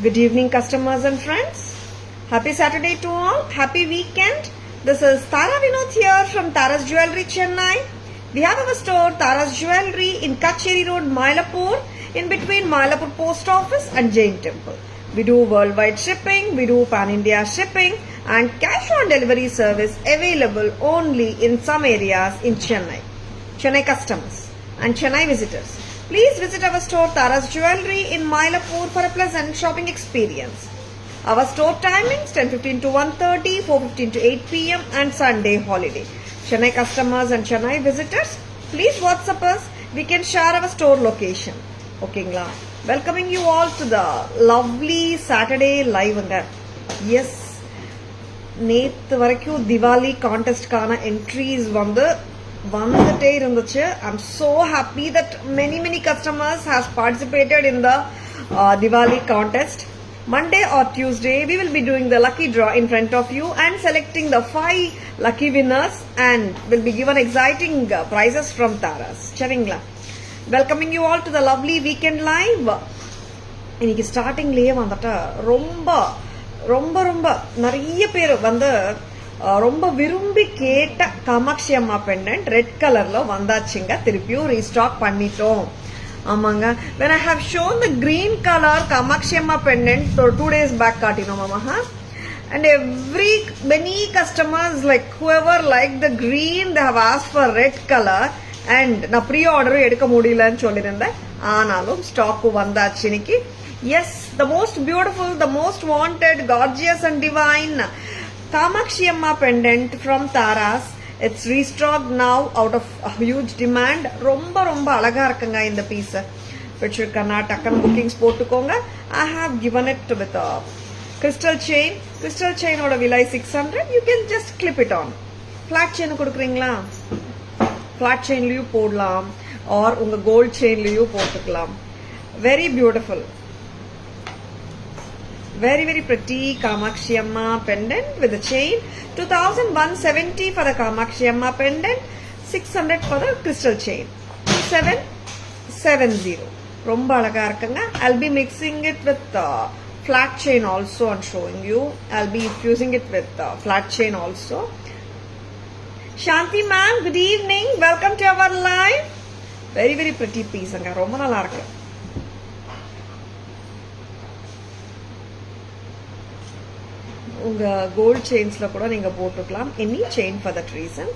Good evening, customers and friends. Happy Saturday to all. Happy weekend. This is Tara Vinod here from Tara's Jewelry, Chennai. We have our store, Tara's Jewelry, in Kacheri Road, Mylapore, in between Mylapore Post Office and Jain Temple. We do worldwide shipping, we do pan-India shipping, and cash on delivery service available only in some areas in Chennai. Chennai customers and Chennai visitors, please visit our store Tara's Jewelry in Mylapore for a pleasant shopping experience. Our store timings 10:15 to 1:30, 4:15 to 8 p.m. and Sunday holiday. Chennai customers and Chennai visitors, please WhatsApp us. We can share our store location. Okay, welcoming you all to the lovely Saturday live. Yes, நேத்து வரைக்கும் Diwali கான்டெஸ்ட்கான entries வந்துட்டே இருந்துச்சு. I'm so happy that many customers has participated in the Diwali contest. Monday or Tuesday we will be doing the lucky draw in front of you and selecting the 5 lucky winners and will be given exciting prizes from Tara's. சரிங்களா? Welcoming you all to the lovely weekend live. இன்னைக்கு ஸ்டார்டிங்லயே வந்துட்டு ரொம்ப நிறைய பேர் ரொம்ப விரும்பி கேட்ட Kamakshi Amma pendant red கலர்ல வந்தாச்சுங்க. திருப்பியும் ரீஸ்டாக் பண்ணிட்டோம். ஆமாங்க, when I have shown the green color Kamakshi Amma pendant 2 days back காட்டினோம் ஆமாங்க. And many customers, like whoever liked the green, they have asked for red color. And நான் ப்ரீ ஆர்டரும் எடுக்க முடியலன்னு சொல்லியிருந்தேன். ஆனாலும் ஸ்டாக் வந்தாச்சு இன்னைக்கு. Yes, the most beautiful, the most wanted, gorgeous and divine Kamakshi Amma pendant from Tara's. It's restocked now out of a huge demand. ரொம்ப அழகா இருக்குங்க இந்த பீஸ். பிடிச்சிருக்கா டக்குன்னு புக்கிங்ஸ் போட்டுக்கோங்க. I have given it with a crystal chain. Crystal chain ஓட விலை 600. You can just clip it on. Flat chain கொடுக்குறீங்களா? Flat chainலயும் போடலாம் or உங்க gold chainலயும் போட்டுக்கலாம். Very beautiful. Very pretty Kamakshi Amma pendant with a chain. 2170 for the Kamakshi Amma pendant, 600 for the crystal chain. 770. ரொம்ப அழகா இருக்குங்க. I'll be mixing it with flat chain also and showing you. I'll be fusing it with flat chain also. Shanti ma'am, good evening. Welcome to our live. Very pretty piece anga. ரொம்ப நல்லா இருக்கு. உங்க gold செயின்ஸ்ல கூட நீங்க போட்டுக்கலாம். Any chain for that reason.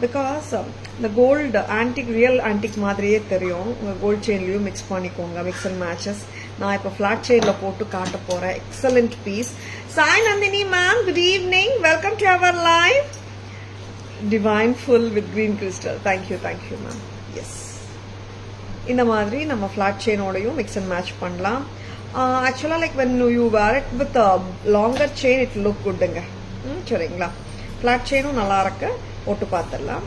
Because இந்த gold antique real antique மாதிரியே தெரியும். உங்க கோல்ட் செயின்லயும் மிக்ஸ் பண்ணிக்கோங்க. Mix and matches. நான் இப்போ ஃபிளாட் செயின்ல போட்டு காட்ட போறேன். Excellent piece. Sai Nandini ma'am, good evening. Welcome to our live. Divine full with green crystal. Thank you ma'am. Yes, இந்த மாதிரி நம்ம ஃபிளாட் செயினோடையும் மிக்ஸ் அண்ட் மேட்ச் பண்ணலாம். Actually, like when you wear it with a longer chain, it look goodங்க. சரிங்களா? Flat செயினும் நல்லா இருக்கு. போட்டு பார்த்துடலாம்.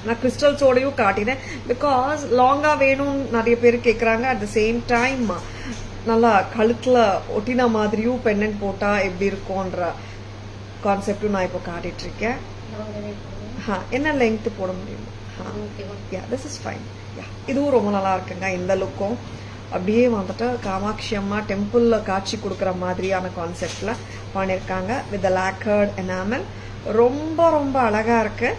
நான் கிறிஸ்டல்ஸோடையும் காட்டினேன். பிகாஸ் லாங்கா வேணும் நிறைய பேர் கேட்குறாங்க. அட் த சேம் டைம் நல்லா கழுத்துல ஒட்டின மாதிரியும் பெண்ணன் போட்டா எப்படி இருக்கும்ன்ற கான்செப்டும் நான் இப்போ காட்டிட்டு இருக்கேன். என்ன லெங்த் போட முடியும்? This is fine. இதுவும் ரொம்ப நல்லா இருக்குங்க. இந்த லுக்கும் அப்படியே வந்துட்டு காமாட்சி அம்மா டெம்பிள்ல காட்சி கொடுக்குற மாதிரியான கான்செப்ட்ல பண்ணியிருக்காங்க. With lacquered enamel. ரொம்ப அழகா இருக்கு.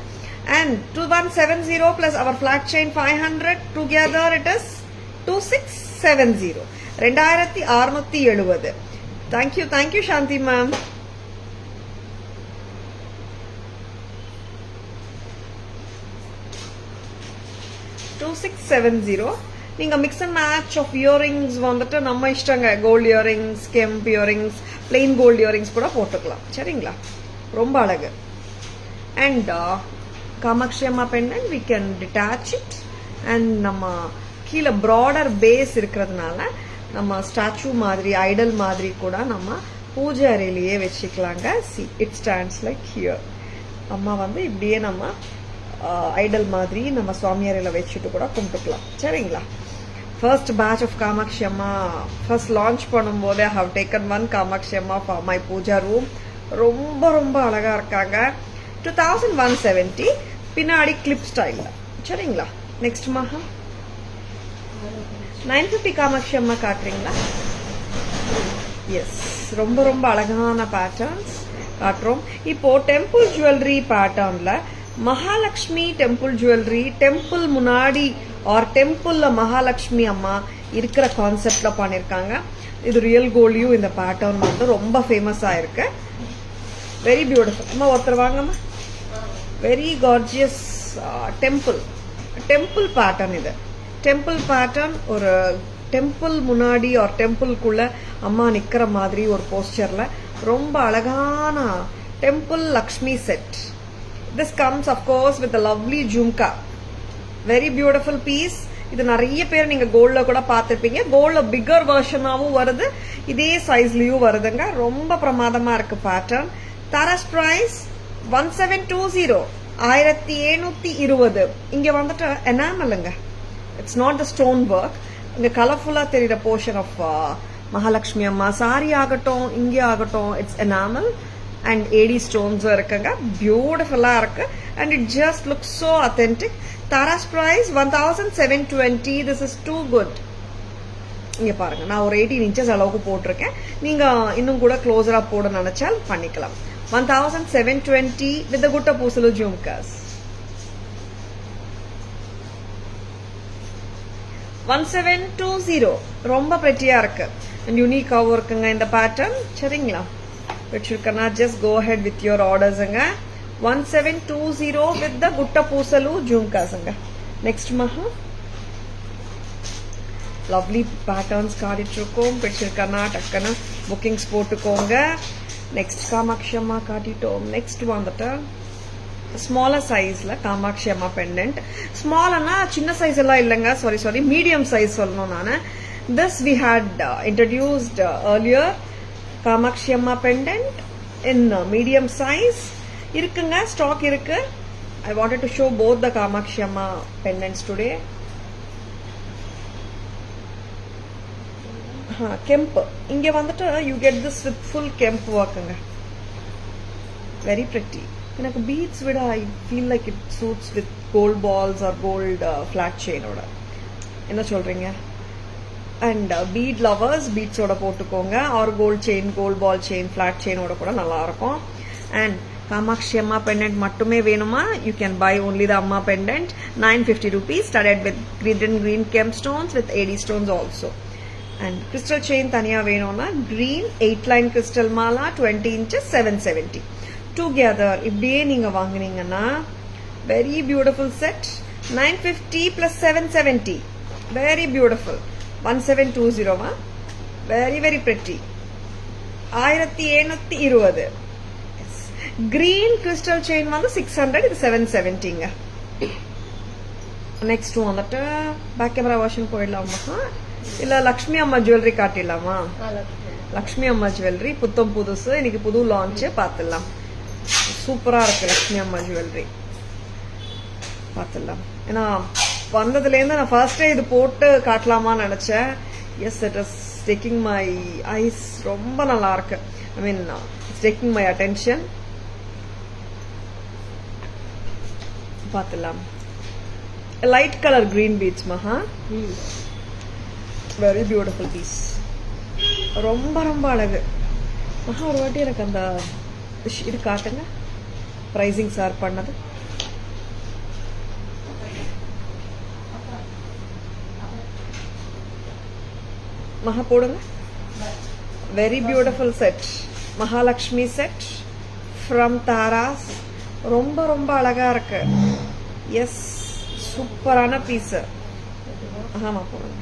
And 2170 plus our flat chain 500 together it is 2670. 2670. Thank you Shanthi ma'am. நீங்க mix and match of earrings வந்துட்டு நம்ம இஷ்டங்க. Gold earrings, kemp earrings, plain gold earrings கூட போட்டுக்கலாம். சரிங்களா? ரொம்ப அழகு. And Kamakshi Amma pendant we can detach it. And நம்ம கீழே ப்ராடர் பேஸ் இருக்கிறதுனால நம்ம ஸ்டாச்சு மாதிரி, ஐடல் மாதிரி கூட நம்ம பூஜை அறையிலேயே வச்சுக்கலாங்க. see, it stands like here. அம்மா இப்படியே நம்ம ஐடல் மாதிரி நம்ம சுவாமி அறையில வச்சுட்டு கூட கும்பிட்டுக்கலாம். சரிங்களா? ஃபர்ஸ்ட் பேட்ச் ஆஃப் காமாட்சி அம்மா ஃபர்ஸ்ட் லான்ச் பண்ணும்போதே ஐ ஹவ் டேக்கன் 1 காமாட்சி அம்மா ஃபார் மை பூஜா ரூம். ரொம்ப அழகா இருக்காங்க. 2170. பின்னாடி கிளிப் ஸ்டைல்ல. சரிங்களா? நெக்ஸ்ட் மகா 950 காமாட்சி அம்மா காட்டுறீங்களா? எஸ், ரொம்ப ரொம்ப அழகான பேட்டர்ன்ஸ் காட்டுறோம். இப்போ டெம்பிள் ஜுவல்லரி பேட்டர்ன்ல மகாலட்சுமி டெம்பிள் ஜுவல்லரி, டெம்பிள் முன்னாடி ஆர் டெம்பிள்ல மகாலட்சுமி அம்மா இருக்கிற கான்செப்ட்ல பண்ணிருக்காங்க. இது ரியல் கோல்டையும் இந்த பேட்டர்ன் வந்து ரொம்ப ஃபேமஸ் ஆயிருக்கு. Very beautiful. அம்மா ஒருத்தர் வாங்கம்மா. Very gorgeous temple pattern. இது டெம்பிள் பேட்டர்ன். ஒரு டெம்பிள் முன்னாடி ஒரு டெம்பிள்குள்ள அம்மா நிக்கிற மாதிரி ஒரு போஸ்டர்ல ரொம்ப அழகான temple Lakshmi set. This comes of course with lovely jhumka. Very beautiful piece. இது நிறைய பேர் நீங்க கோல்ட்ல கூட பார்த்திருப்பீங்க. கோல்ட்ல பிகர் வெர்ஷனாவும் வருது, இதே சைஸ்லயும் வருதுங்க. ரொம்ப பிரமாதமா இருக்கு பேட்டர்ன். தாராஸ் பிரைஸ் 1720, 1720. இங்க வந்துட்டு எனாமலுங்க. It's not the stone work. இங்க கலர்ஃபுல்லா தெரியுற போர்ஷன் ஆஃப் மகாலட்சுமி அம்மா சாரி ஆகட்டும், இங்கே ஆகட்டும், it's enamel and AD stones இருக்குங்க. பியூட்டிஃபுல்லா இருக்கு and it just looks so authentic. தாராஸ் price 1720. This is too good. இங்க பாருங்க, நான் ஒரு 18 inches அளவுக்கு போட்டிருக்கேன். நீங்க இன்னும் கூட க்ளோஸரா போட நினைச்சால் பண்ணிக்கலாம். 1720 with the Gutta Pusulu Jhumkas. 1720 ரொம்ப pretty-ஆ இருக்கு and unique-ஆவும் இருக்குங்க இந்த பேட்டர்ன். சரிங்களா? வச்சிருக்கனா just go ahead with your orders-ங்க. 1720 with the Gutta Pusulu Jhumkas-ங்க. Next மகா lovely patterns காட்டிட்டு இருக்கோம். வச்சிருக்கனா டக்கன bookings போட்டுக்கோங்க. நெக்ஸ்ட் காமாட்சி அம்மா காட்டிட்டோம். நெக்ஸ்ட் வந்துட்டு ஸ்மாலர் சைஸ்ல காமாட்சி அம்மா பெண்டன்ட். ஸ்மாலர்னா சின்ன சைஸ் எல்லாம் இல்லைங்க, சாரி மீடியம் சைஸ் சொல்லணும் நான். This we had introduced earlier. Kamakshi Amma pendant in medium size இருக்குங்க, ஸ்டாக் இருக்கு. I wanted to show both the Kamakshi Amma pendants today. Kemp இங்க வந்துட்டு you get this with full kemp ஒர்க்குங்க. Very pretty. எனக்கு பீட்ஸ் விட I feel like it suits with gold balls or gold flat செயினோட. என்ன சொல்றீங்க? அண்ட் பீட் லவர்ஸ் பீட்ஸோட போட்டுக்கோங்க. Or gold chain, gold ball chain, flat செயினோட கூட நல்லா இருக்கும். அண்ட் காமாட்சி அம்மா பெண்டன்ட் மட்டுமே வேணுமா? You can buy only the அம்மா pendant. 950 rupees, studded with green kemp stones with AD stones also. And crystal chain தனியா வேணும்னா green 8-line crystal Mala 20 inches 770. Together இப்படியே நீங்க வாங்குனீங்கன்னா very beautiful set. 950 plus 770. Very beautiful. 1720. Very very pretty. 1720. Yes. Green crystal chain வந்து 600, இது 770ங்க. Next one வந்துட்டு back camera version போயிடலாமா இல்ல லக்ஷ்மி அம்மா ஜுவல்லரி காட்டிடலாமா? லக்ஷ்மி அம்மா ஜுவல்லரி புத்தம் புதுசு, இன்னைக்கு புது லான்ச் பார்த்துடலாம். சூப்பரா இருக்கு லக்ஷ்மி அம்மா ஜுவல்லரி, பார்த்துடலாம். ஏன்னா வந்ததுல இருந்து நான் ஃபர்ஸ்டே இது போட்டு காட்டலாமான்னு நினைச்சேன். Yes, it is taking my eyes. ரொம்ப நல்லா இருக்கு. I mean it's taking my attention. பார்த்துடலாம். Light colour green beads Maha. Very beautiful piece. ரொம்ப ரொம்ப அழகு மகா. ஒரு வாட்டி எனக்கு அந்த இது காட்டுங்க, பிரைசிங் சார் பண்ணது. மகா போடுங்க. Very beautiful set, Mahalakshmi set from Tara's. ரொம்ப ரொம்ப அழகா இருக்கு. எஸ், சூப்பரான பீஸ். ஆமா போடுங்க.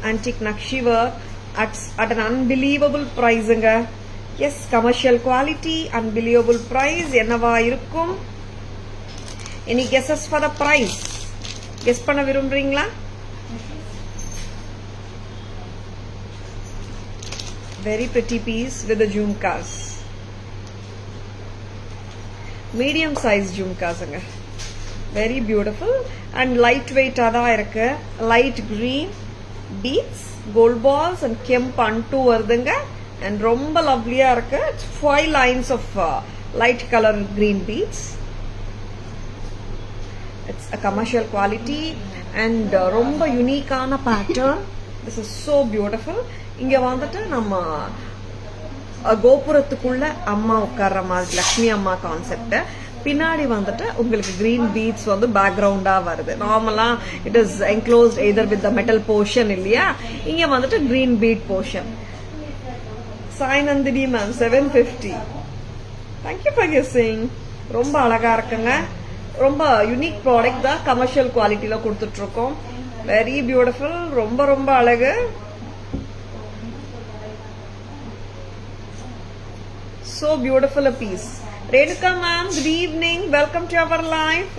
Antique Nakshi work at an unbelievable price. Yes, commercial quality, unbelievable price. என்னவா இருக்கும்? Any guesses for the price? Guess பண்ண விரும்புறீங்களா? Very pretty piece with the jhumkas. Medium size jhumkas. Very beautiful and lightweight ஆ தான் இருக்கு. Light green beads, gold balls and kemp antu வருதுங்க. And ரொம்ப லவ்லியா இருக்கு. 5 lines of light color green beads. It's a commercial quality and ரொம்ப unique ஆன pattern. This is so beautiful. இங்க வந்துட்டு நம்ம கோபுரத்துக்குள்ள அம்மா உட்கார்ற மாதிரி லக்ஷ்மி அம்மா கான்செப்ட். பின்னாடி வந்துட்டு உங்களுக்கு கிரீன் பீட்ஸ் வந்து பேக்ரவுண்டா வருது. நார்மலா it is enclosed either with the metal portion இல்லையா, இங்க வந்துட்டு green bead portion. Sai Nandini ma'am 750. Thank you for guessing. ரொம்ப அழகா இருக்குங்க. ரொம்ப யூனிக் ப்ராடக்ட் தான், கமர்ஷியல் குவாலிட்டியில கொடுத்துட்டு இருக்கோம். Very beautiful. ரொம்ப ரொம்ப அழகு. So beautiful a piece. Renuka ma'am, good evening. Welcome to our live.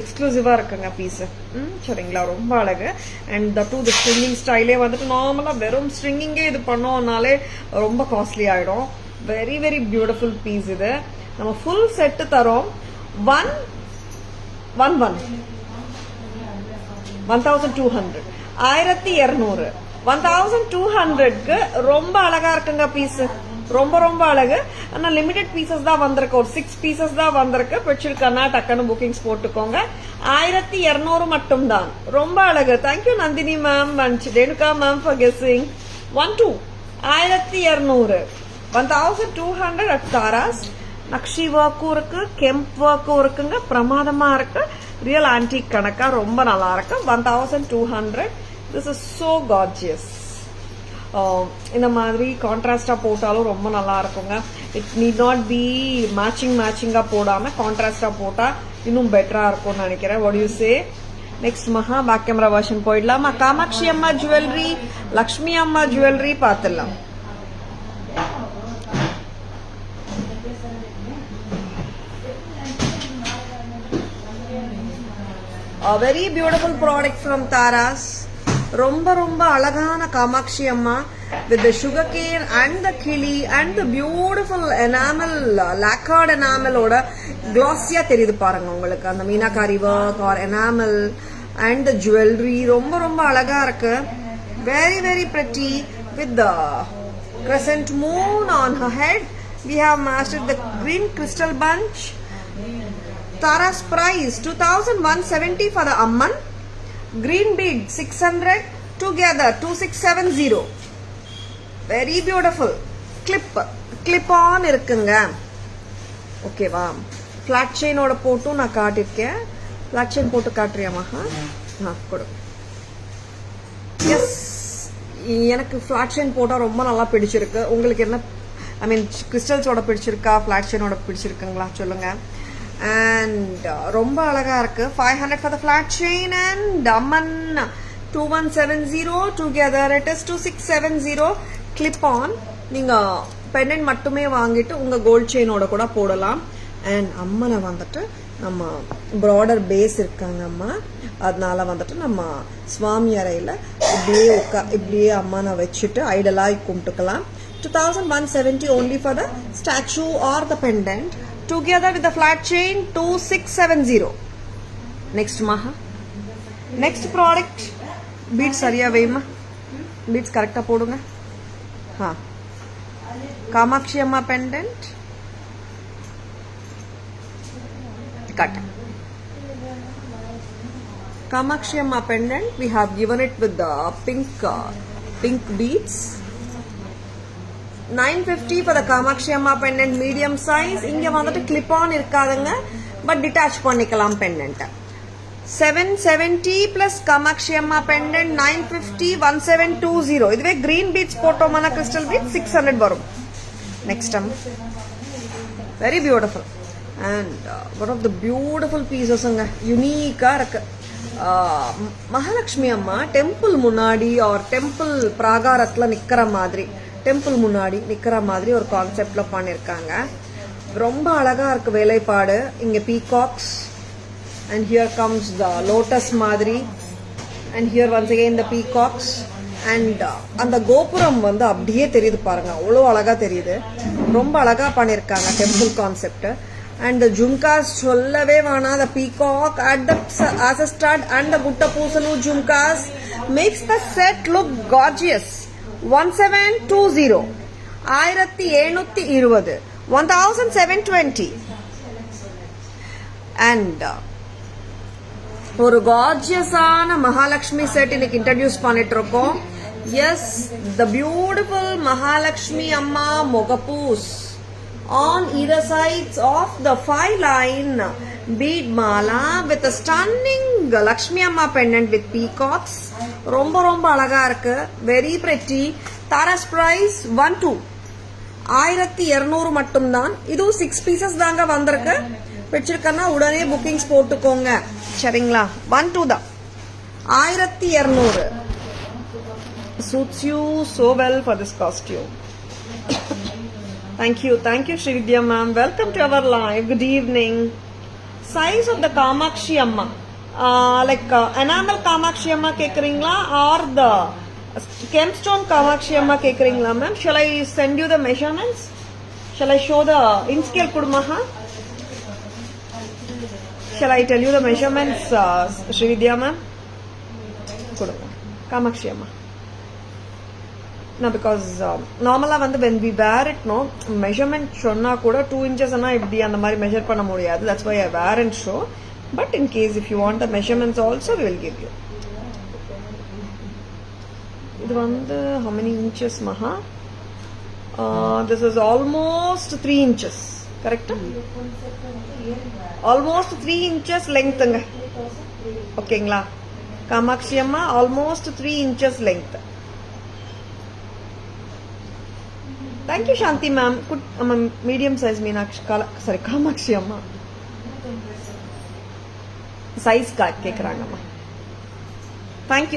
எக்ஸ்க்ளூசிவா இருக்குங்க பீஸ். சரிங்களா, ரொம்ப அழகு. அண்ட் தட் த ஸ்ட்ரிங்கிங் ஸ்டைலே வந்துட்டு நார்மலா வெறும் ஸ்ட்ரிங்கிங்கே இது பண்ணோம்னாலே ரொம்ப காஸ்ட்லி ஆயிடும். வெரி வெரி பியூட்டிஃபுல் பீஸ் இது. நம்ம ஃபுல் செட்டு தரோம் 1200 1200 1200க்கு ரொம்ப அழகா இருக்குங்க பீஸ். ரொம்ப ரொம்ப அழகு. ஆனா லிமிடெட் பீசஸ் தான் வந்திருக்கு. ஒரு 6 பீசஸ் தான் வந்திருக்கு. பிடிச்சிருக்கா டக்குன்னு புக்கிங்ஸ் போட்டுக்கோங்க. 1200 மட்டும் தான். ரொம்ப அழகு. Thank you Nandini ma'am and Renuka ma'am for guessing. 1200 1200 at Tara's. Nakshi ஒர்க்கும் இருக்கு, கெம்ப் ஒர்க்கும் இருக்குங்க. பிரமாதமா இருக்கு. ரியல் ஆன்டிக் கணக்கா ரொம்ப நல்லா இருக்கு. 1200. This is so gorgeous. இந்த மாதிரி கான்ட்ராஸ்டா போட்டாலும் ரொம்ப நல்லா இருக்குங்க. இட் நீட் நாட் பி மேட்சிங்கா போடாம கான்ட்ராஸ்டா போட்டா இன்னும் பெட்டரா இருக்கும்னு நினைக்கிறேன். What you say? Next Maha back camera version போயிடலாமா? காமாட்சி அம்மா ஜுவல்லரி, லக்ஷ்மி அம்மா ஜுவல்லரி பார்த்துடலாம். Very beautiful product from Tara's. ரொம்ப ரொம்ப அழகான காமாட்சி அம்மா with the sugarcane and the கிளி and the beautiful enamel, lacquered enamel ஓட glossy-ஆ தெரியுது பாருங்க உங்களுக்கு. அந்த meenakari work or enamel and the jewelry ரொம்ப ரொம்ப அழகா இருக்கு. Very very pretty with the crescent moon on her head. We have mastered the green crystal bunch. Tara's price 2170 for the Amman. Green bead 600 together 2670. Very beautiful. Clip on இருக்குங்க. ஓகேவா? Flat செயினோட போட்டும் நான் காட்டிருக்கேன். Flat chain போட்டு காட்டுறியாமா? கொடு. S, எனக்கு flat chain போட்டா ரொம்ப நல்லா பிடிச்சிருக்கு. உங்களுக்கு என்ன, ஐ மீன் கிறிஸ்டல்ஸோட பிடிச்சிருக்கா, ஃபிளாட் செயினோட பிடிச்சிருக்குங்களா சொல்லுங்க. And ரொம்ப அழகா இருக்கு. 500 for the flat chain and Amman 2170 together it is 2670. Clip on. நீங்க pendant மட்டுமே வாங்கிட்டு உங்க கோல்ட் செயினோட கூட போடலாம். அண்ட் அம்மனை வந்துட்டு நம்ம ப்ராடர் பேஸ் இருக்காங்க அம்மா, அதனால வந்துட்டு நம்ம சுவாமி அறையில இப்படியே அம்மனை வச்சுட்டு ஐடலாய் கும்பிட்டுக்கலாம். 2170 only for the statue or the pendant. Together with the flat chain 2670. Next maha. Next product. Beads சரியா வைமா. Beads கரெக்டா போடுங்க. காமாட்சி அம்மா pendant. Cut. Kamakshi Amma pendant. We have given it with the pink beads. 950 for the Kamakshi Amma pendant medium size. இங்க வந்துட்டு clip on இருக்காதுங்க, but detach பண்ணிக்கலாம் pendant. 770 plus Kamakshi Amma pendant 950 1720. இதுவே green beads போட்டோம்னா crystal beads 600 வரும். Next time. Very beautiful. And one of the beautiful pieces அங்க யூனிக்கா இருக்கு. மகாலட்சுமி அம்மா டெம்பிள் முன்னாடி ஆர் டெம்பிள் பிராகாரத்துல நிக்கிற மாதிரி, டெம்பிள் முன்னாடி நிக்கிற மாதிரி ஒரு கான்செப்ட்ல பண்ணிருக்காங்க. ரொம்ப அழகா இருக்கு வேலைப்பாடு. இங்க peacocks and here comes the lotus மாதிரி and here once again the peacocks and அந்த கோபுரம் வந்து அப்படியே தெரியுது பாருங்க, அவ்வளோ அழகா தெரியுது. ரொம்ப அழகா பண்ணிருக்காங்க temple concept. And the jhumkas சொல்லவே வேணாம். The peacock at the as a stud and the gutta pusanu jhumkas makes the set look gorgeous. 1720 1720 1720 and ஒரு கார்ஜியஸான மகாலட்சுமி செட் இன்னைக்கு இன்ட்ரடியூஸ் பண்ணிட்டு இருக்கோம். Yes, the beautiful Mahalakshmi Amma Mogapoos on either sides of the 5-line bead mala with a stunning Lakshmi Amma pendant with peacocks. ரொம்ப ரொம்ப அழகா இருக்கு. Very pretty. Tara's price 12. 1200 மட்டும்தான். இதுவும் 6 pieces தாங்க வந்திருக்கு. பிடிச்சிருக்கன்னா உடனே புக்கிங்ஸ் போட்டுக்கோங்க. சரிங்களா? 12 தான். 1200. Suits you so well for this costume. Thank you, Srividya ma'am. Welcome to our live. Good evening. Size of the Kamakshi Amma, enamel Kamakshi Amma kekringla or the Kempstone Kamakshi Amma kekringla ma'am? Shall I send you the measurements? Shall I show the in scale kudumaha? Shall I tell you the measurements, Srividya ma'am? Kudumaha Kamakshi Amma. No, because normally when we wear it, no measurement சொன்னா கூட 2 inches ana இப்படி அந்த மாதிரி measure பண்ண முடியாது. That's why I wear and show. But in case if you want the measurements also, we will give you. இது வந்து how many inches maha? This is almost 3 inches. Correct? Almost 3 inches length ங்க. ஓகேங்களா? காமாட்சி அம்மா almost 3 inches length. Thank you, Shanti ma'am. Good, medium size Meenakshi. Sorry, Kamakshi amma. Size கேக்குறாங்க அம்மா. Thank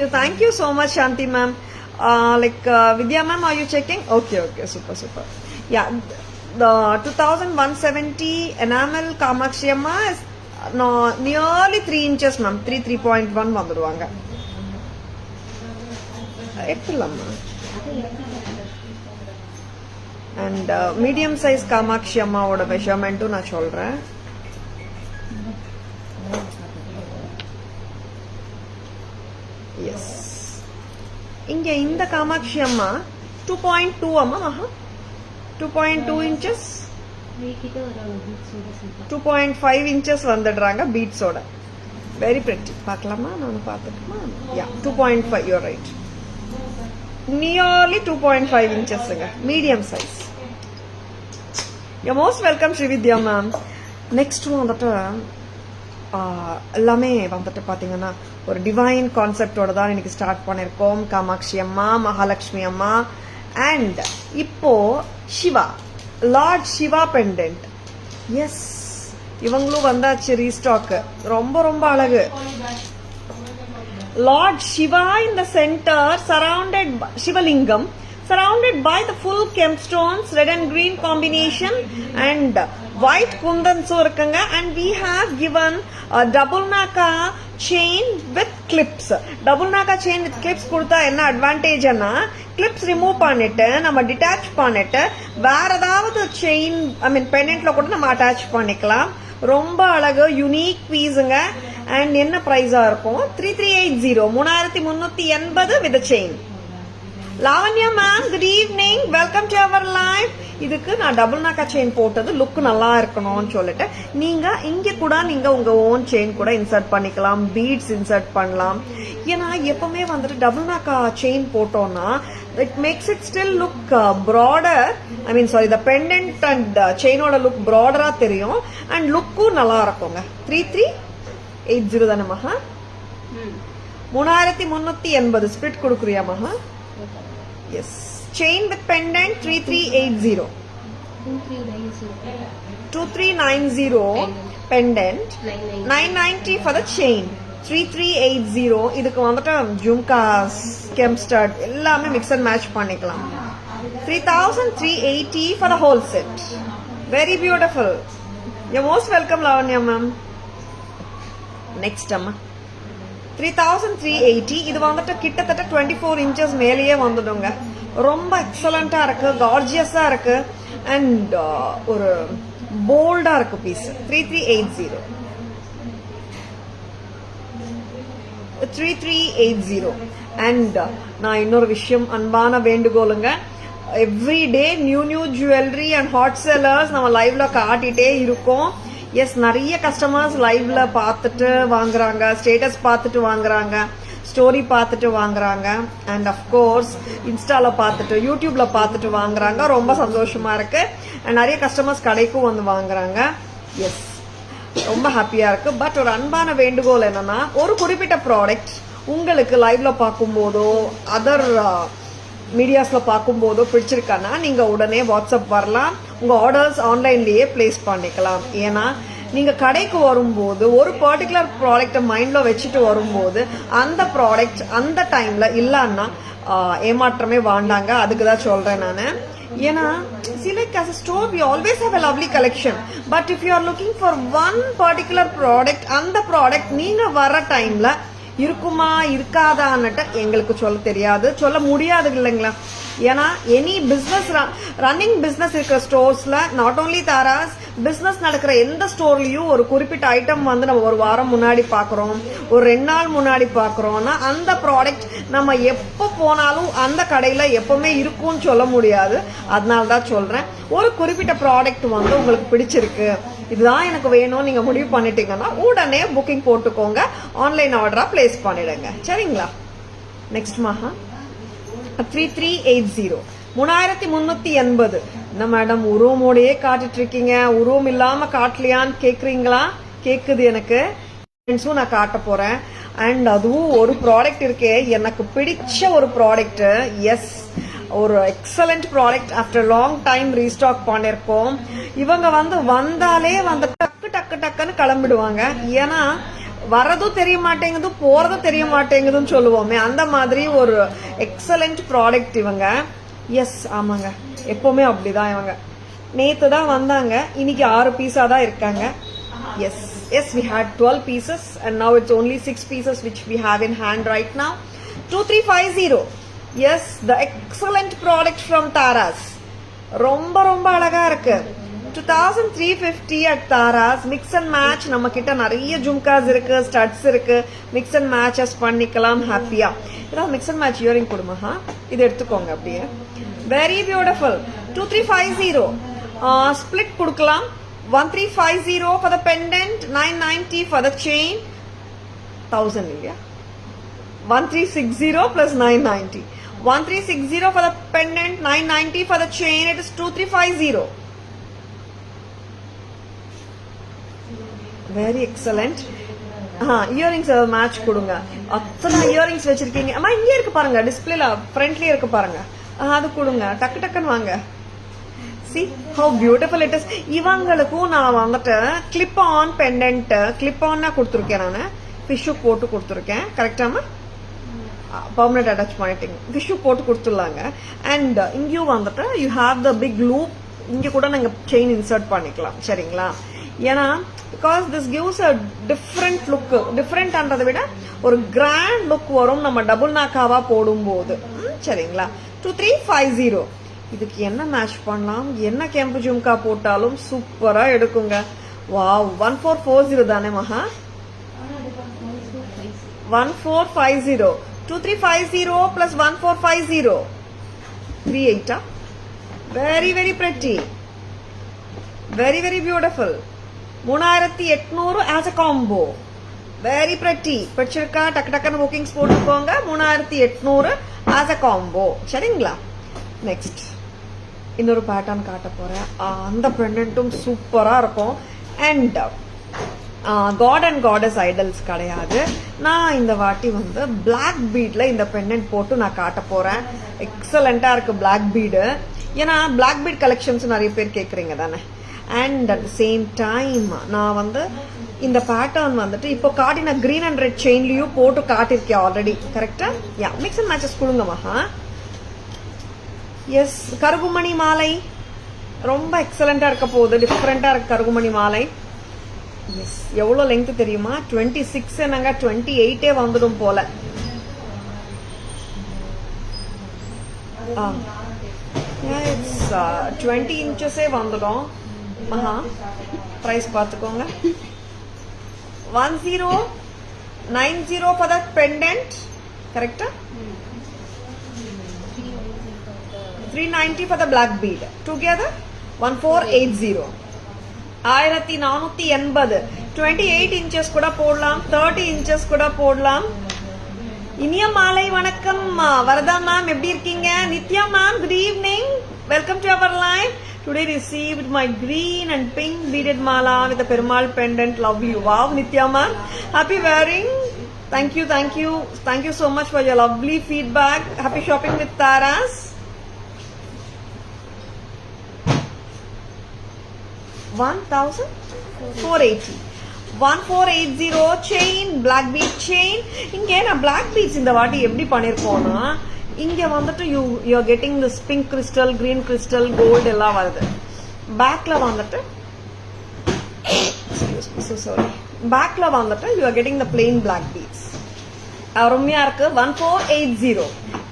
you so much, Shanti ma'am. Vidya ma'am, are you checking? Okay, super. Yeah, the 2170 enamel Kamakshi amma is nearly 3 inches ma'am. 3.1 வந்துடுவாங்க. எடுத்துலாமா? And medium size Kamakshi Amma ஓட measurement நான் சொல்றேன். Yes. இங்க இந்த Kamakshi Amma 2.2 அம்மா மகா 2.2 inches 2.5 inches வந்துடுறாங்க beads ஓட. Very pretty. பார்க்கலாமா? நான் பார்த்துட்டுமா? Yeah, 2.5. You're right. Nearly 2.5 inches medium size. You're most welcome, Srividya ma'am. Next வந்துட்டு எல்லாமே வந்துட்டு பாத்தீங்கன்னா ஒரு டிவைன் கான்செப்டோட தான் இன்னைக்கு ஸ்டார்ட் பண்ணிருக்கோம். காமாட்சி அம்மா, மகாலட்சுமி அம்மா அண்ட் இப்போ Shiva, lord Shiva pendant. Yes, இவங்களும் வந்தாச்சு ரீஸ்டாக். ரொம்ப ரொம்ப அழகு. Lord Shiva in the center, surrounded by Shivalingam, surrounded by the full Kempstones, red and green combination, and white kundans irukanga. And we have given a double naka chain with clips. Double naka chain with clips கொடுத்தா என்ன advantage அண்ணா, clips remove பண்ணிட்டு நம்ம detach பண்ணிட்டு வேற ஏதாவது chain பெண்டன்ட்ல கூட நம்ம attach பண்ணிக்கலாம். ரொம்ப அழகு, யூனிக் பீஸுங்க. அண்ட் என்ன பிரைஸா இருக்கும்? 3380, 3380 with a chain. Lavanya ma'am, good evening, welcome to our live. இதுக்கு நான் டபுள் நாக்கா செயின் போட்டது லுக் நல்லா இருக்கணும்னு சொல்லிட்டு நீங்க இங்க கூட நீங்க உங்க ஓன் செயின் கூட இன்சர்ட் பண்ணிக்கலாம், பீட்ஸ் இன்சர்ட் பண்ணலாம். ஏன்னா எப்பவுமே வந்துட்டு டபுள் நாக்கா செயின் போட்டோம்னா it makes it still look broader. The pendant and chain-ஓட look broader-ஆ தெரியும் and look-ம் நல்லா இருக்குங்க. 3380 தானே மகா? 3380 split கொடுக்குறியா மகா? Yes. Chain with pendant 3380. 2390 pendant. 990 for the chain. 3380. இதுக்கு வந்துட்டு ஜும்காஸ், கெம்ஸ்டட் எல்லாமே மிக்ஸ் அண்ட் மேட்ச் பண்ணிக்கலாம். 3380 for the whole set. Very beautiful. You're most welcome, Lavanya ma'am. Next அம்மா 3380. இது வந்துட்டு கிட்டத்தட்ட 24 inches மேலேயே வந்துடுங்க. ரொம்ப எக்ஸலண்டா இருக்கு, கார்ஜியஸா இருக்கு அண்ட் ஒரு போல்டா இருக்கு பீஸ். 3380. 3380. அண்ட் நான் இன்னொரு விஷயம், அன்பான வேண்டுகோளுங்க, every day new jewellery and hot sellers நம்ம லைவ்ல காட்டிட்டே இருக்கோம். எஸ், நிறைய கஸ்டமர்ஸ் லைவ்ல பார்த்துட்டு வாங்குறாங்க, ஸ்டேட்டஸ் பார்த்துட்டு வாங்குறாங்க. ஸ்டோரி பார்த்துட்டு வாங்குறாங்க. அண்ட் அஃப்கோர்ஸ் இன்ஸ்டாவில் பார்த்துட்டு யூடியூப்ல பார்த்துட்டு வாங்குறாங்க. ரொம்ப சந்தோஷமா இருக்கு. அண்ட் நிறைய கஸ்டமர்ஸ் கடைக்கும் வந்து வாங்குறாங்க. எஸ், ரொம்ப ஹாப்பியா இருக்கு. பட் ஒரு அன்பான வேண்டுகோள் என்னன்னா, ஒரு குறிப்பிட்ட ப்ராடக்ட் உங்களுக்கு லைவ்ல பார்க்கும்போதோ அதர் மீடியாஸ்ல பார்க்கும்போதோ பிடிச்சிருக்கானா நீங்க உடனே வாட்ஸ்அப் வரலாம். உங்க ஆர்டர்ஸ் ஆன்லைன்லயே பிளேஸ் பண்ணிக்கலாம். ஏன்னா நீங்க கடைக்கு வரும்போது ஒரு பர்டிகுலர் ப்ராடக்ட்டை மைண்ட்ல வச்சுட்டு வரும்போது அந்த ப்ராடக்ட் அந்த டைம்ல இல்லைன்னா ஏமாற்றமே வாண்டாங்க. அதுக்கு தான் சொல்றேன் நான். ஏன்னா see, like as a store we always have a lovely collection, but if you are looking for one particular product, அந்த ப்ராடக்ட் நீங்க வர டைம்ல இருக்குமா இருக்காதான்னுட்டு எங்களுக்கு சொல்ல தெரியாது, சொல்ல முடியாது இல்லைங்களா. ஏன்னா எனி பிஸ்னஸ் ரன்னிங் பிஸ்னஸ் இருக்கிற ஸ்டோர்ஸ்ல நாட் ஓன்லி தாராஸ் பிஸ்னஸ் நடக்கிற எந்த ஸ்டோர்லயும் ஒரு குறிப்பிட்ட ஐட்டம் வந்து நம்ம ஒரு வாரம் முன்னாடி பாக்குறோம், ஒரு 2 நாள் முன்னாடி பாக்குறோம்னா அந்த ப்ராடக்ட் நம்ம எப்போ போனாலும் அந்த கடையில எப்பவுமே இருக்கும்னு சொல்ல முடியாது. அதனால தான் சொல்றேன், ஒரு குறிப்பிட்ட ப்ராடக்ட் வந்து உங்களுக்கு பிடிச்சிருக்கு, இதுதான் எனக்கு வேணும் நீங்க முடிவு பண்ணிட்டீங்கன்னா உடனே புக்கிங் போட்டுக்கோங்க, ஆன்லைன் ஆர்டரா பிளேஸ் பண்ணிடுங்க. சரிங்களா. நெக்ஸ்ட் மகா 3380 3380. என்ன மேடம் உருவமோடையே காட்டிட்டு இருக்கீங்க, உருவம் இல்லாம காட்டலையான்னு கேக்குறீங்களா? கேக்குது எனக்கு. நான் காட்ட போறேன். அண்ட் அதுவும் ஒரு ப்ராடக்ட் இருக்கே எனக்கு பிடிச்ச ஒரு ப்ராடக்ட். எஸ், ஒரு excellent product. After long time restock பண்ணிருக்கோம். இவங்க வந்து வந்தாலே வந்து டக்கு டக்கு டக்குன்னு கிளம்பிடுவாங்க. ஏன்னா வரதும் தெரிய மாட்டேங்குது, போறதும் தெரிய மாட்டேங்குதுன்னு சொல்லுவோமே, அந்த மாதிரி ஒரு எக்ஸலண்ட் ப்ராடக்ட் இவங்க. எஸ், ஆமாங்க, எப்பவுமே அப்படிதான். இவங்க நேத்து தான் வந்தாங்க, இன்னைக்கு 6 பீஸா தான் இருக்காங்க. Yes yes, we had 12 pieces and now it's only 6 pieces which we have in hand right now. 2350. Yes, the excellent product from Taras. ரொம்ப ரொம்ப அழகா இருக்கு. 2350 at Taras. Mix and match. நம்ம கிட்ட நிறைய ஜும்காஸ் இருக்கு, ஸ்டட்ஸ் இருக்கு, மிக்ஸ் அண்ட் மேட்சஸ் பண்ணிக்கலாம் ஹாப்பியா. ஏதாவது மிக்ஸ் அண்ட் மேட்ச் இயரிங் கொடுமா, இது எடுத்துக்கோங்க அப்படியே. Very beautiful. 2350 ஸ்பிளிட் கொடுக்கலாம். 1350 for the pendant, 990 for the chain, 1000 இல்லையா, 1360 plus 990, 1360 for the pendant, 990 for the chain. It is 2350. Very excellent. Earrings match கொடுங்க. அத்தனை இயரிங்ஸ் வச்சிருக்கீங்க. அம்மா இங்கே இருக்கு பாருங்க, டிஸ்பிளேல ஃப்ரண்ட்லயே இருக்கு பாருங்க, அது கொடுங்க. டக்கு டக்குன்னு வாங்க. See how beautiful it is. இவங்களுக்கும் நான் வந்துட்டு clip on pendant, clip on கொடுத்துருக்கேன். நான் ஃபிஷ்ஷு போட்டு கொடுத்துருக்கேன். கரெக்டாமா? பர்மனெண்ட் அட்டாச் பண்ணிட்டீங்க, ஃபிஷ்ஷு போட்டு கொடுத்துடலாங்க. அண்ட் இங்கேயும் வந்துட்டு you have the big loop. இங்க கூட நாங்கள் செயின் இன்சர்ட் பண்ணிக்கலாம். சரிங்களா. ஏன்னா because this gives a different look. டிஃப்ரெண்ட்ன்றதை விட ஒரு கிராண்ட் லுக் வரும் நம்ம டபுள் நாக்காவா போடும்போது. சரிங்களா. 2350. இதுக்கு என்ன மேட்ச் பண்ணலாம், என்ன கெம்பு ஜும்கா போட்டாலும் சூப்பரா எடுக்குங்க. வாவ். 1440 தானே மகா? 1450. 2350 plus 1450. 38. Very very pretty. Very very beautiful. 3800 as a combo. Very pretty. பிடிச்சிருக்கா? டக்கு டக்குன்னு புக்கிங்ஸ் போட்டுக்கோங்க. 3800 as a combo. சரிங்களா. நெக்ஸ்ட் இன்னொரு பேட்டர்ன் காட்ட போறேன். அந்த பெண்டன்ட்டும் சூப்பரா இருக்கும். And god and goddess idols கிடையாது. நான் இந்த வாட்டி வந்து பிளாக் பீட்ல இந்த பெண்டன்ட் போட்டு நான் காட்ட போறேன். எக்ஸலண்டா இருக்கு பிளாக் பீடு. ஏன்னா பிளாக் பீட் கலெக்ஷன்ஸ் நிறைய பேர் கேக்குறீங்க தானே. And at the same time நான் வந்து இந்த பேட்டர்ன் வந்துட்டு இப்போ காட்டின கிரீன் அண்ட் ரெட் செயின்லயும் போட்டு காட்டிருக்கேன் ஆல்ரெடி. கரெக்டா? யா, மிக்ஸ் அண்ட் மேட்சஸ் கொடுங்கம்மா. எஸ், கருகுமணி மாலை ரொம்ப எக்ஸலண்டா இருக்க போகுது. டிஃப்ரெண்டா இருக்கு கருகுமணி மாலை. எஸ், எவ்வளவு லெங்க் தெரியுமா? 26 என்னங்க 28 வந்துடும் போல. இட்ஸ் 20 inches வந்துடும். பிரைஸ் பார்த்துக்கோங்க. 1090 for that pendant. கரெக்டா? 390 for the black bead. Together 1480. 1480. 28 inches கூட போடலாம், 30 inches கூட போடலாம். இனிய மாலை வணக்கம் வரதா மேம், எப்படி இருக்கீங்க? Nithya ma'am, good evening, welcome to our live. Today received my green and pink beaded mala with a Perumal pendant. Lovely. Wow, Nitya ma'am. Happy wearing. Thank you, thank you. Thank you so much for your lovely feedback. Happy shopping with Taras. 1480. 1480 chain, black bead chain. இங்கே நான் black beads இந்த வாட்டி எப்படி பண்ணிருக்கோம்னா, இங்க வந்துட்டு you are getting this pink crystal, green crystal, gold எல்லாம் வருது. பேக்ல வந்துட்டு பேக்ல வந்துட்டு you are getting the plain black beads. அருமையா இருக்கு. 1480.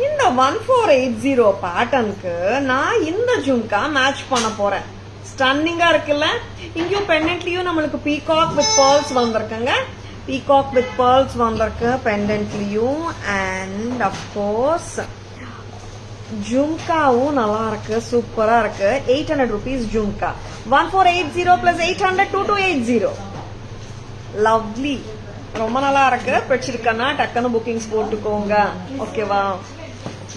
இந்த 1480 பேட்டர்னுக்கு நான் இந்த ஜும்கா மேட்ச் பண்ண போறேன். ஸ்டன்னிங்கா இருக்குல்ல. இங்கேயும் பெண்டன்ட்லயும் நம்மளுக்கு பீகாக் வித் பேர்ல்ஸ் வந்திருக்குங்க. பீகாக் வித் பேர்ல்ஸ் வந்திருக்கு பெண்டன்ட்லயும். அண்ட் அப்கோர்ஸ் ஜும்காவும் நல்லா இருக்கு, சூப்பரா இருக்கு. 800 rupees ஜும்கா. 1480 plus 800 2280. லவ்லி, ரொம்ப நல்லா இருக்கு. பிடிச்சிருக்கனா டக்குன்னு புக்கிங்ஸ் போட்டுக்கோங்க. ஓகேவா?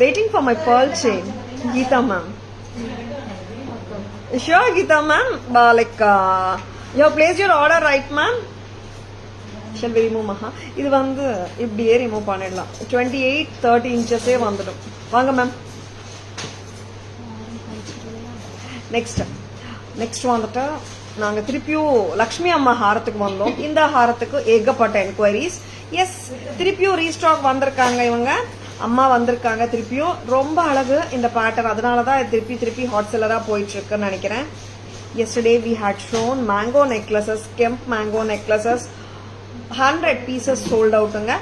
Waiting for my pearl chain. Geeta ma'am, sure Geeta ma'am, like you have placed your order right ma'am. Shall we remove maha? இது வந்து இப்படியே ரிமூவ் பண்ணிடலாம். 28-30 inches வந்துடும். வாங்க மேம். நெக்ஸ்ட் வந்துட்டு நாங்க திருப்பியும் லக்ஷ்மி அம்மா ஹாரத்துக்கு வந்தோம். இந்த ஹாரத்துக்கு ஏகப்பட்ட என்கொயரிஸ். எஸ், திருப்பியும் ரீஸ்டாக் வந்திருக்காங்க. இவங்க அம்மா வந்திருக்காங்க திருப்பியும். ரொம்ப அழகு இந்த பேட்டர்ன், அதனாலதான் திருப்பி ஹாட் செல்லரா போயிட்டு இருக்குன்னு நினைக்கிறேன். Yesterday we had shown mango necklaces, kemp mango necklaces. 100 pieces sold outங்க.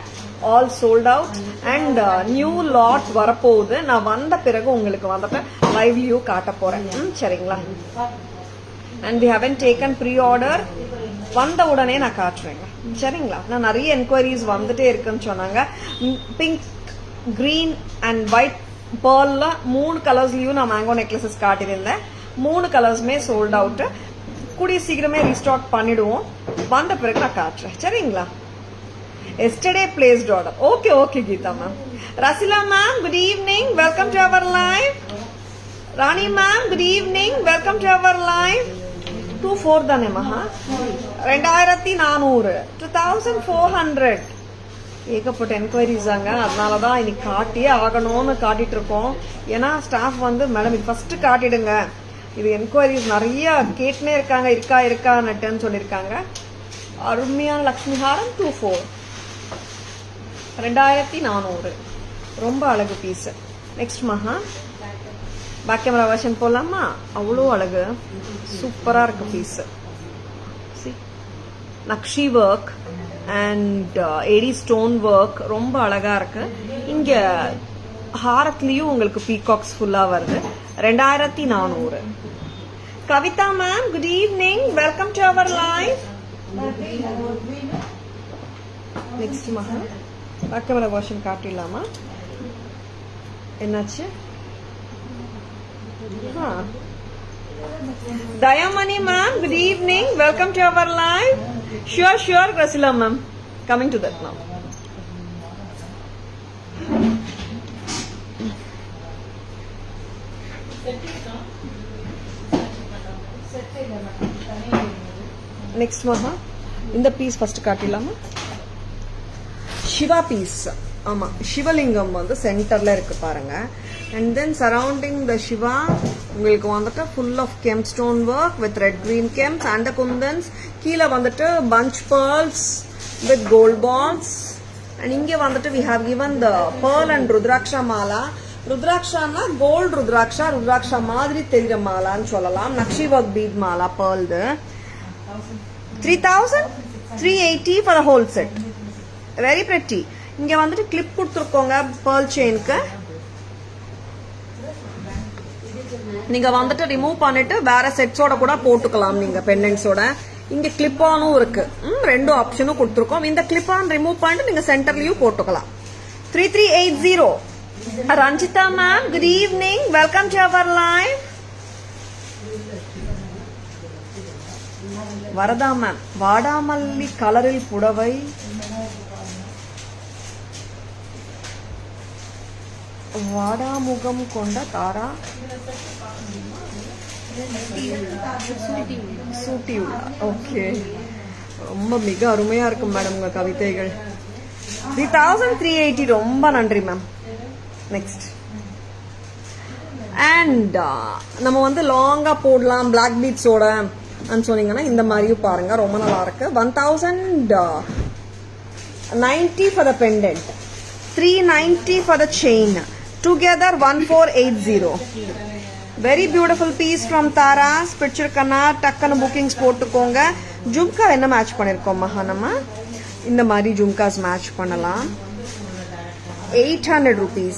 All sold out. And new lot வரப்போகுது. நான் வந்த பிறகு உங்களுக்கு வந்துட்டு லைவ் வியூ காட்ட போறேன். சரிங்களா? And we haven't taken pre-order. வந்த உடனே நான் காட்டுறேங்க. சரிங்களா? நான் நிறைய என்கொயரிஸ் வந்துட்டே இருக்குன்னு சொன்னாங்க. பிங்க், கிரீன் அண்ட் ஒயிட் பேர்ல 3 கலர்ஸ்லயும் நான் மேங்கோ நெக்லசஸ் காட்டியிருந்தேன். 3 கலர்ஸுமே சோல்ட் அவுட். கூடிய சீக்கிரமே ரீஸ்டாக் பண்ணிடுவோம். வந்த பிறகு நான் காட்டுறேன். சரிங்களா? Yesterday placed order. Okay Geetha ma'am. Rasila ma'am, good evening, welcome to our live. Rani ma'am, good evening, welcome to our live. 24 தானே மகா? 2400, 2400. ஏகப்பட்ட என்கொயரிஸ் ஆங்க. அதனாலதான் இன்னைக்கு காட்டியே ஆகணும்னு காட்டிட்டு இருக்கோம். ஏன்னா ஸ்டாஃப் வந்து மேடம் இது ஃபர்ஸ்ட் காட்டிடுங்க, இது என்கொயரிஸ் நிறைய கேட்டுனே இருக்காங்க, இருக்கான்னுட்டுன்னு சொல்லியிருக்காங்க. அருமையான லக்ஷ்மி ஹாரம் 24, 2400. ரொம்ப அழகு piece. Next Maha back camera version போலாமா? அவ்வளோ அழகு, சூப்பரா இருக்கு piece. Nakshi work and AD stone work ரொம்ப அழகா இருக்கு. இங்க ஹாரத்லயும் உங்களுக்கு பீகாக்ஸ் ஃபுல்லா வருது. 2400. Kavitha ma'am, good evening, welcome to our live. Next Maha back camera version காட்டிடலாமா? என்னாச்சு? Dayamani ma'am, good evening, welcome to our live. Sure Gracila ma'am, coming to that now. Next maha இந்த பீஸ் ஃபர்ஸ்ட் காட்டிடலாமா? Piece பீஸ். ஆமா, சிவலிங்கம் வந்து சென்டர்ல இருக்கு பாருங்க. And then surrounding the Shiva உங்களுக்கு வந்துட்டு full of gem stone work with red green gems and kundans. கீழே வந்துட்டு punch pearls with gold balls. And இங்கே வந்துட்டு we have given the pearl and rudraksha mala. ருத்ராட்சானா கோல்டு ருத்ராட்சா மாதிரி தெரிகிற மாலான்னு சொல்லலாம். நக்ஷி ஒர்க் பீட் மாலா பேர்ல்து. 3380 for the whole set. Very pretty. இங்க வந்துட்டு கிளிப் கொடுத்துருக்கோங்க பேர்ல் செயினுக்கு. நீங்க வந்துட்டு ரிமூவ் பண்ணிட்டு வேற செட்ஸோட கூட போட்டுக்கலாம். நீங்க பெண்டன்ட்ஸோட இங்க கிளிப் ஆனும் இருக்கு. 2 ஆப்ஷனும் கொடுத்துருக்கோம். இந்த கிளிப் ஆன் ரிமூவ் பண்ணிட்டு நீங்க சென்டர்லயும் போட்டுக்கலாம். 3380. Ranjitha ma'am, good evening, welcome to our live. Varadha ma'am, வாடாமல்லி கலரில் புடவை. வாடாமுகம் கொண்ட தாரா சூட்டி உள்ளா. ஓகே, ரொம்ப மிக அருமையா இருக்கும் மேடம் உங்க கவிதைகள். 3380. ரொம்ப நன்றி மேம். நெக்ஸ்ட் அண்ட் நம்ம வந்து லாங்கா போடலாம் பிளாக் பீட்ஸோட சொன்னீங்கன்னா இந்த மாதிரியும் பாருங்க, ரொம்ப நல்லா இருக்கு. 1090 for the pendant, 390 for the chain, together 1480. Very beautiful piece from Tara's. பிடிச்சிருக்கனா டக்குன்னு புக்கிங்ஸ் போட்டுக்கோங்க. ஜும்கா என்ன மேட்ச் பண்ணிருக்கோம் மகா? நம்ம இந்த மாதிரி ஜும்காஸ் மேட்ச் பண்ணலாம். 800 rupees.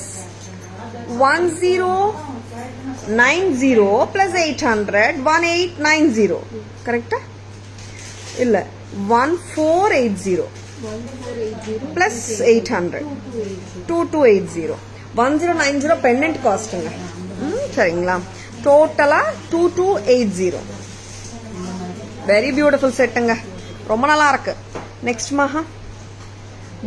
1090 plus 800, 1890. கரெக்டா? இல்ல, 1480 plus 800, 2280. 1090 பெண்டன்ட் காஸ்ட்டுங்க. சரிங்களா? டோட்டலா 2280. வெரி பியூட்டிஃபுல் செட்டுங்க, ரொம்ப நல்லா இருக்கு. நெக்ஸ்ட் மகா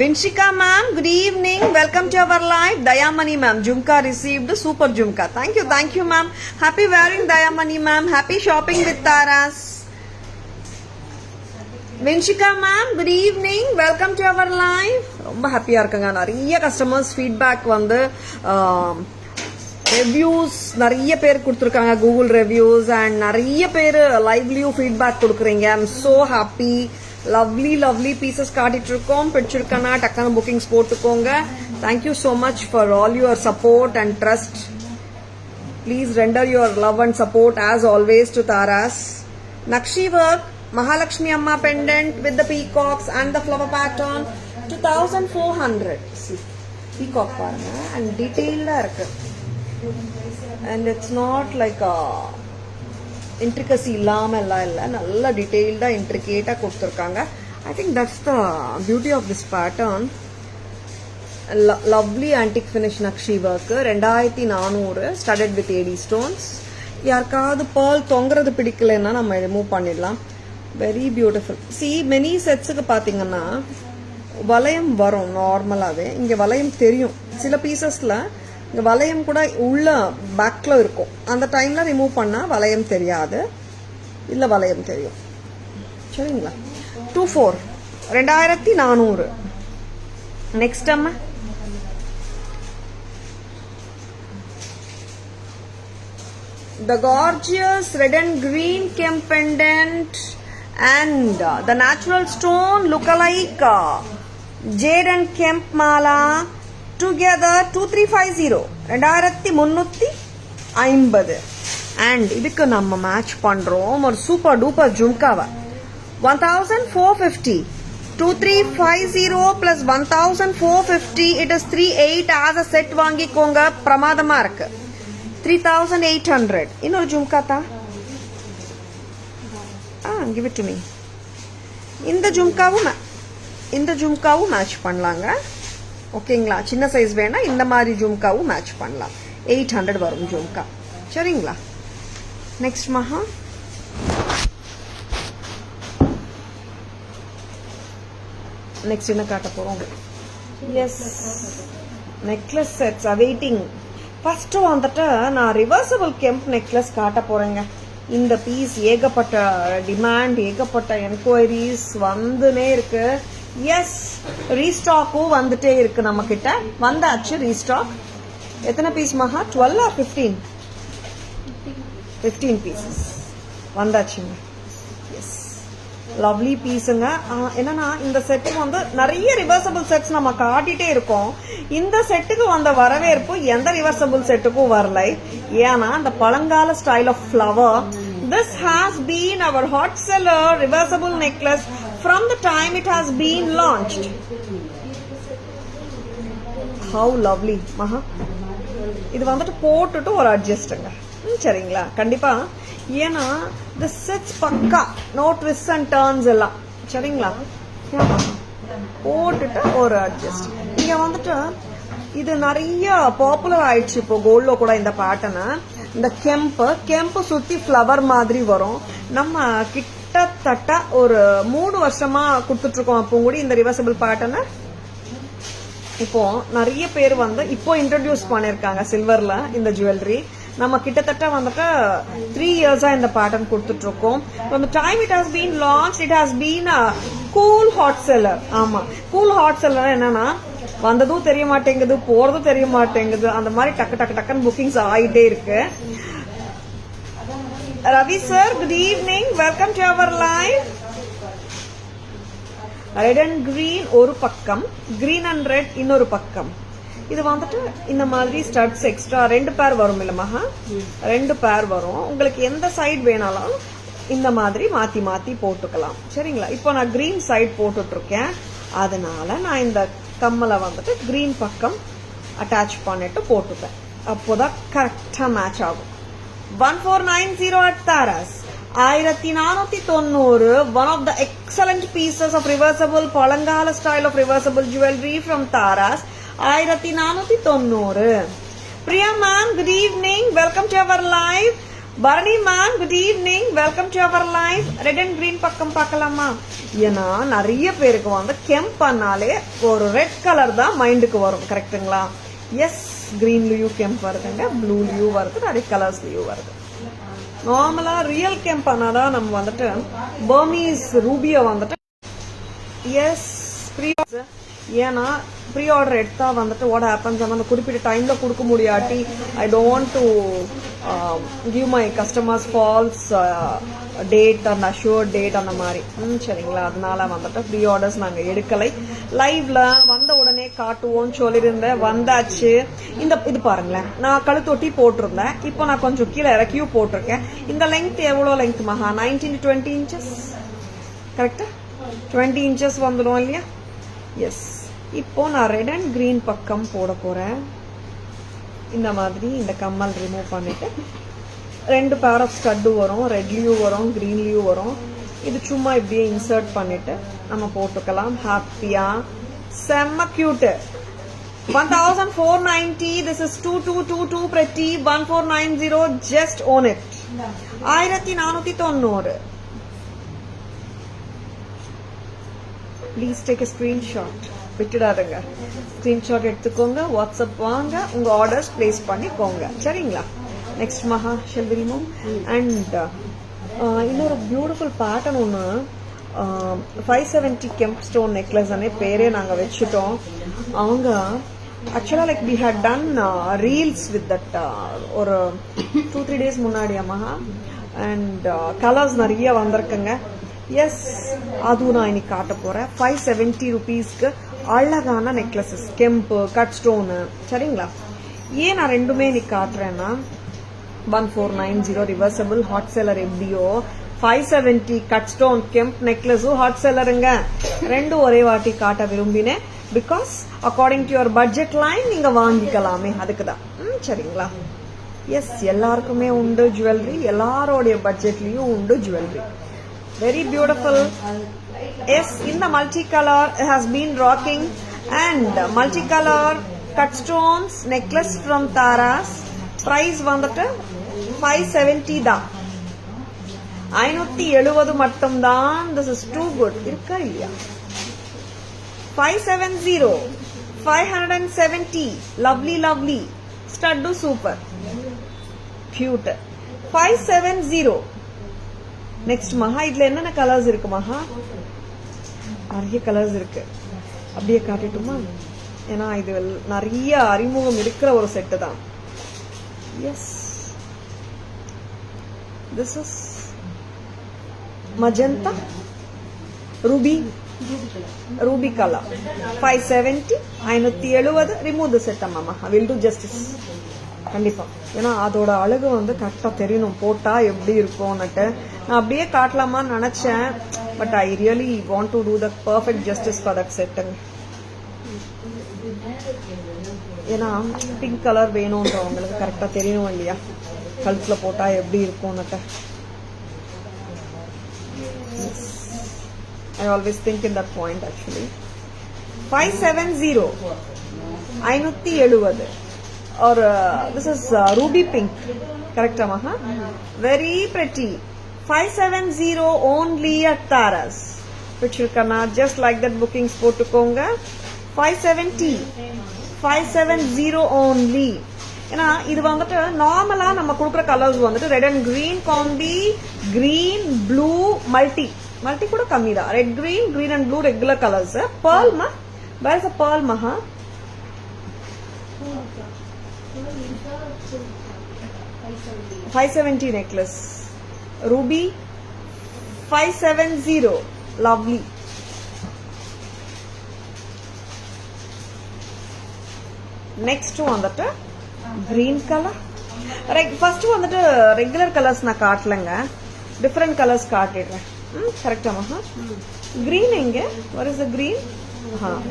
Vinshika ma'am, good evening. Welcome to our live. Dayamani ma'am, Jumka received. Super Jumka. Thank you ma'am. Happy wearing Dayamani ma'am. Happy shopping with Taras. Vinshika ma'am, good evening. Welcome to our live. ரொம்ப ஹாப்பியா இருக்குங்க. நிறைய customers feedback வந்து reviews நிறைய பேர் கொடுத்துருக்காங்க, Google reviews, and நிறைய பேர் லைவ்லியும் ஃபீட்பேக் கொடுக்குறீங்க. I am so happy. Lovely pieces காட்டிட்டு இருக்கோம். பிடிச்சிருக்கனா டக்கான புக்கிங்ஸ் போட்டுக்கோங்க. Thank you so much for all your support and trust. Please render your love and support as always to Tara's. Nakshi work Mahalakshmi Amma pendant with the peacocks and the flower pattern, 2400. See, peacock பாருங்க, and detailed இருக்கு, and it's not like a intricacy இல்லாம எல்லாம் இல்ல, நல்ல detailed intricate கொடுத்திருக்காங்க. I think that's the beauty of this pattern. Lovely antique finish Nakshi work, 2400, studded with AD stones. யாருக்காவது pearl தொங்குறது பிடிக்கலன்னா நம்ம ரிமூவ் பண்ணிடலாம். Very beautiful. சி மெனி செட்ஸுக்கு பார்த்தீங்கன்னா வளையம் வரும் நார்மலாகவே. இங்கே வளையம் தெரியும் சில பீசஸில். இங்கே வளையம் கூட உள்ள பேக்கில் இருக்கும். அந்த டைமில் ரிமூவ் பண்ணால் வளையம் தெரியாது, இல்லை வளையம் தெரியும். சரிங்களா? 2400. நெக்ஸ்ட் அம்மா the gorgeous red and green Kemp pendant and the natural stone look-alike jade and Kemp mala together 2350, 2350. and இதுக்கு நம்ம மேட்ச் பண்றோம் ஒரு super duper ஜும்காவை. 1450, 2350 plus 1450, it is 38 as a set. வாங்கிக்கோங்க, பிரமாதமா இருக்கு. 3800. இன்னொரு ஜும்கா தான். give it to me. இந்த ஜும்காவும் மேட்ச் பண்ணலாங்க. ஓகேங்களா? சின்ன சைஸ் வேணா இந்த மாதிரி ஜும்காவும் மேட்ச் பண்ணலாம். 800 வரும் ஜும்கா. சரிங்களா? நெக்ஸ்ட் மகா நெக்ஸ்ட் என்ன காட்ட போறோம்? Yes, necklace sets awaiting. First வந்துட்டு நான் ரிவர்சபிள் கெம்ப் நெக்லஸ் காட்ட போறேங்க. இந்த பீஸ் ஏகப்பட்ட டிமாண்ட், ஏகப்பட்ட என்கொயரிஸ் வந்துனே இருக்கு. எஸ், ரீஸ்டாக்கும் வந்துட்டே இருக்கு. நம்ம கிட்ட வந்தாச்சு ரீஸ்டாக். எத்தனை பீஸ் மகா? 12 or 15? 15 பீசஸ் வந்தாச்சுங்க. எஸ், லவ்லி பீஸுங்க. என்னன்னா இந்த செட்டு வந்து நிறைய ரிவர்சபிள் செட்ஸ் நம்ம காட்டிட்டே இருக்கோம். இந்த செட்டுக்கு வந்த வரவேற்பு எந்த ரிவர்சபிள் செட்டுக்கும் வரல. ஏன்னா அந்த பழங்கால style of flower. This has been our hot seller reversible necklace from the time it has been launched. How lovely மகா. இது வந்துட்டு போட்டுட்டு ஒரு அட்ஜஸ்ட்டுங்க. சரிங்களா? கண்டிப்பா. ஏன்னா the sets பக்கா, நோ ட்விஸ்ட் அண்ட் டர்ன்ஸ் எல்லாம். சரிங்களா? போட்டுட்டு ஒரு அட்ஜஸ்ட். இங்க வந்துட்டு இது நிறைய பாப்புலர் ஆயிடுச்சு இப்போ கோல்ட்ல கூட. இந்த பேட்டர்னு, இந்த கெம்பு சுத்தி ஃப்ளவர் மாதிரி வரும். நம்ம கிட்டத்தட்ட ஒரு 3 வருஷமா கொடுத்துட்டு இருக்கோம். அப்போ கூட இந்த ரிவர்சபிள் பேட்டர்னு இப்போ நிறைய பேர் வந்து இப்போ இன்ட்ரடியூஸ் பண்ணிருக்காங்க சில்வர்ல இந்த ஜுவல்லரி. நம்ம கிட்டத்தட்ட வந்துட்டு 3 இயர்ஸா இந்த பேட்டர்ன் கொடுத்துட்டு இருக்கோம். from the time it has been launched, it has been a cool hot seller. ஆமா, கூல் ஹாட் செல்லர் என்னன்னா வந்ததும் தெரிய மாட்டேங்குது, போறதும் தெரிய மாட்டேங்குது, அந்த மாதிரி டக்கு டக்கு டக்குன்னு புக்கிங்ஸ் ஆயிட்டே இருக்கு. Ravi sir, good evening, welcome to our live. Red and green ஒரு பக்கம், கிரீன் அண்ட் ரெட் இன்னொரு பக்கம். இது வந்துட்டு இந்த மாதிரி ஸ்டட்ஸ் எக்ஸ்ட்ரா 2 பேர் வரும் இல்லம்மா, 2 பேர் வரும். உங்களுக்கு எந்த சைடு வேணாலும் இந்த மாதிரி மாத்தி மாத்தி போட்டுக்கலாம். சரிங்களா? இப்போ நான் கிரீன் சைடு போட்டுட்டு இருக்கேன், அதனால நான் இந்த கம்மலை வந்துட்டு கிரீன் பக்கம் அட்டாச் பண்ணிட்டு போட்டுப்பேன். அப்போதான் கரெக்டா மேட்ச் ஆகும். 1490 at Taras. 1490. One of the excellent pieces of reversible Palangala style of reversible jewelry from Taras. 1490. Priya ma'am, good evening. Welcome to our live. Barani ma'am, good evening. Welcome to our live. Red and green பக்கம் பார்க்கலாமா? ஏன்னா நிறைய பேருக்கு வந்து கெம்பனாலே ஒரு red colour தான் மைண்டுக்கு வரும். கரெக்டுங்களா? எஸ், கிரீன்லயும் கெம்ப் வருதுங்க, ப்ளூலயும் வருது, நிறைய கலர்ஸ்லயும் வருது. நார்மலா ரியல் கெம்ப் ஆனாதான் நம்ம வந்துட்டு பர்மீஸ் ரூபிய வந்துட்டு எஸ் ஏன்னா ப்ரீ ஆர்டர் எடுத்தா வந்துட்டு வாட் ஹேப்பன்ஸ், அந்த குறிப்பிட்ட டைம்ல கொடுக்க முடியாட்டி I don't to give my customers false date அந்த அஷ்யூர்ட் டேட் அந்த மாதிரி. சரிங்களா? அதனால வந்துட்டு ப்ரீ ஆர்டர்ஸ் நாங்க எடுக்கலை. லைவ்ல வந்த உடனே காட்டுவோம்னு சொல்லியிருந்தேன், வந்தாச்சு. இது பாருங்களேன், நான் கழுத்தொட்டி போட்டிருந்தேன், இப்போ நான் கொஞ்சம் கீழே இறக்கியும் போட்டிருக்கேன். இந்த லெங்த் எவ்வளோ லெங்த் மகா? 19 to 20 inches. கரெக்டா? 20 inches வந்துடும் இல்லையா? எஸ். இப்போ நான் ரெட் அண்ட் கிரீன் பக்கம் போட போறேன். இந்த மாதிரி இந்த கம்மல் ரிமூவ் பண்ணிட்டு 2 பேர் ஆஃப் ஸ்டட்டு வரும், ரெட்லயும் வரும், கிரீன்லயும் வரும். இது சும்மா இப்படியே இன்சர்ட் பண்ணிட்டு நம்ம போட்டுக்கலாம். ஹாப்பியா, செம்ம cute. 1490. This is 2222 pretty. 1490. Just own it. 1490. Please take a screenshot. விட்டுடாதுங்க, ஸ்கிரீன்ஷாட் எடுத்துக்கோங்க, வாட்ஸ்அப் வாங்க, உங்க ஆர்டர்ஸ் பிளேஸ் பண்ணிக்கோங்க. சரிங்களா? Next Maha shell remove. And இன்னொரு பியூட்டிஃபுல் பேட்டர்ன் ஒன்று, 570 கெம்ப் ஸ்டோன் நெக்லஸ் அனே பேரே நாங்கள் வச்சுட்டோம். அவங்க ஆக்சுவலாக like we had done reels with that ஒரு 2-3 days முன்னாடி மகா. அண்ட் கலர்ஸ் நிறைய வந்திருக்குங்க. எஸ், அதுவும் நான் இன்னைக்கு காட்ட போறேன். 570 rupeesக்கு அழகான நெக்லஸஸ், கெம்பு, கட் ஸ்டோனு. சரிங்களா? ஏன் நான் ரெண்டுமே இன்னைக்கு காட்டுறேன்னா 1490 ரிவர்சபிள் ஹாட் செல்லர் எப்படியோ 570 கட் ஸ்டோன் கெம்ப் நெக்லஸும் ஹாட் செல்லருங்க. ரெண்டும் ஒரே வாட்டி காட்ட விரும்பினேன். Because according to your budget line நீங்க வாங்கிக்கலாமே, அதுக்குதான். சரிங்களா? எஸ், எல்லாருக்குமே உண்டு ஜுவல்லரி, எல்லாரோடைய பட்ஜெட்லயும் உண்டு jewellery. Very beautiful. Yes, in the multicolor has been rocking, and multicolor cut stones necklace from Taras. Price வந்துட்டு 570 தான். 570 மட்டும் தான். This is too good. இருக்கா இல்லையா? 570. 570. Lovely, lovely. Stud super. Cute. 570. Next மகா, இதுல என்னென்ன கலர்ஸ் இருக்கு மகா? நிறைய கலர்ஸ் இருக்கு. அப்படியே காட்டிட்டுமா? ஏன்னா இது நிறைய அறிமுகம் இருக்கிற ஒரு செட்டு தான். Yes, this is magenta ruby colour. 570. 570. Remove the set அம்மா. வில் டூ ஜஸ்டிஸ் கண்டிப்பா. ஏன்னா அதோட அழகு வந்து கரெக்டா தெரியணும், போட்டா எப்படி இருக்கும்னுட்டு. நான் அப்படியே காட்டலாமான்னு நினைச்சேன், but I really want to do the perfect justice for that செட்டுங்க. ஏன்னா பிங்க் கலர் வேணும்ன்றவங்களுக்கு கரெக்டா தெரியணும் இல்லையா, கழுத்துல போட்டா எப்படி இருக்கும்னுட்டு. I always think in that point actually. 570. 570. Or this is ruby pink. Correct Maha? Very pretty. 570 only at Taras. Pichukana, just like that bookings போட்டுக்கோங்க. 570 570 only. ஏன்னா இது வந்துட்டு நார்மலா நம்ம கொடுக்குற கலர்ஸ் வந்துட்டு red and green combi, green blue multi கூட கம்மி தான். Red green and blue regular colours. pearl ma, where is the pearl maha? 570 necklace. Ruby 570, lovely. Next வந்துட்டு green color. ஃபர்ஸ்ட் வந்துட்டு ரெகுலர் கலர்ஸ் நான் காட்டலங்க, டிஃபரெண்ட் கலர்ஸ் காட்டிடுறேன். கரெக்டா மகா? Green எங்க? what is the green?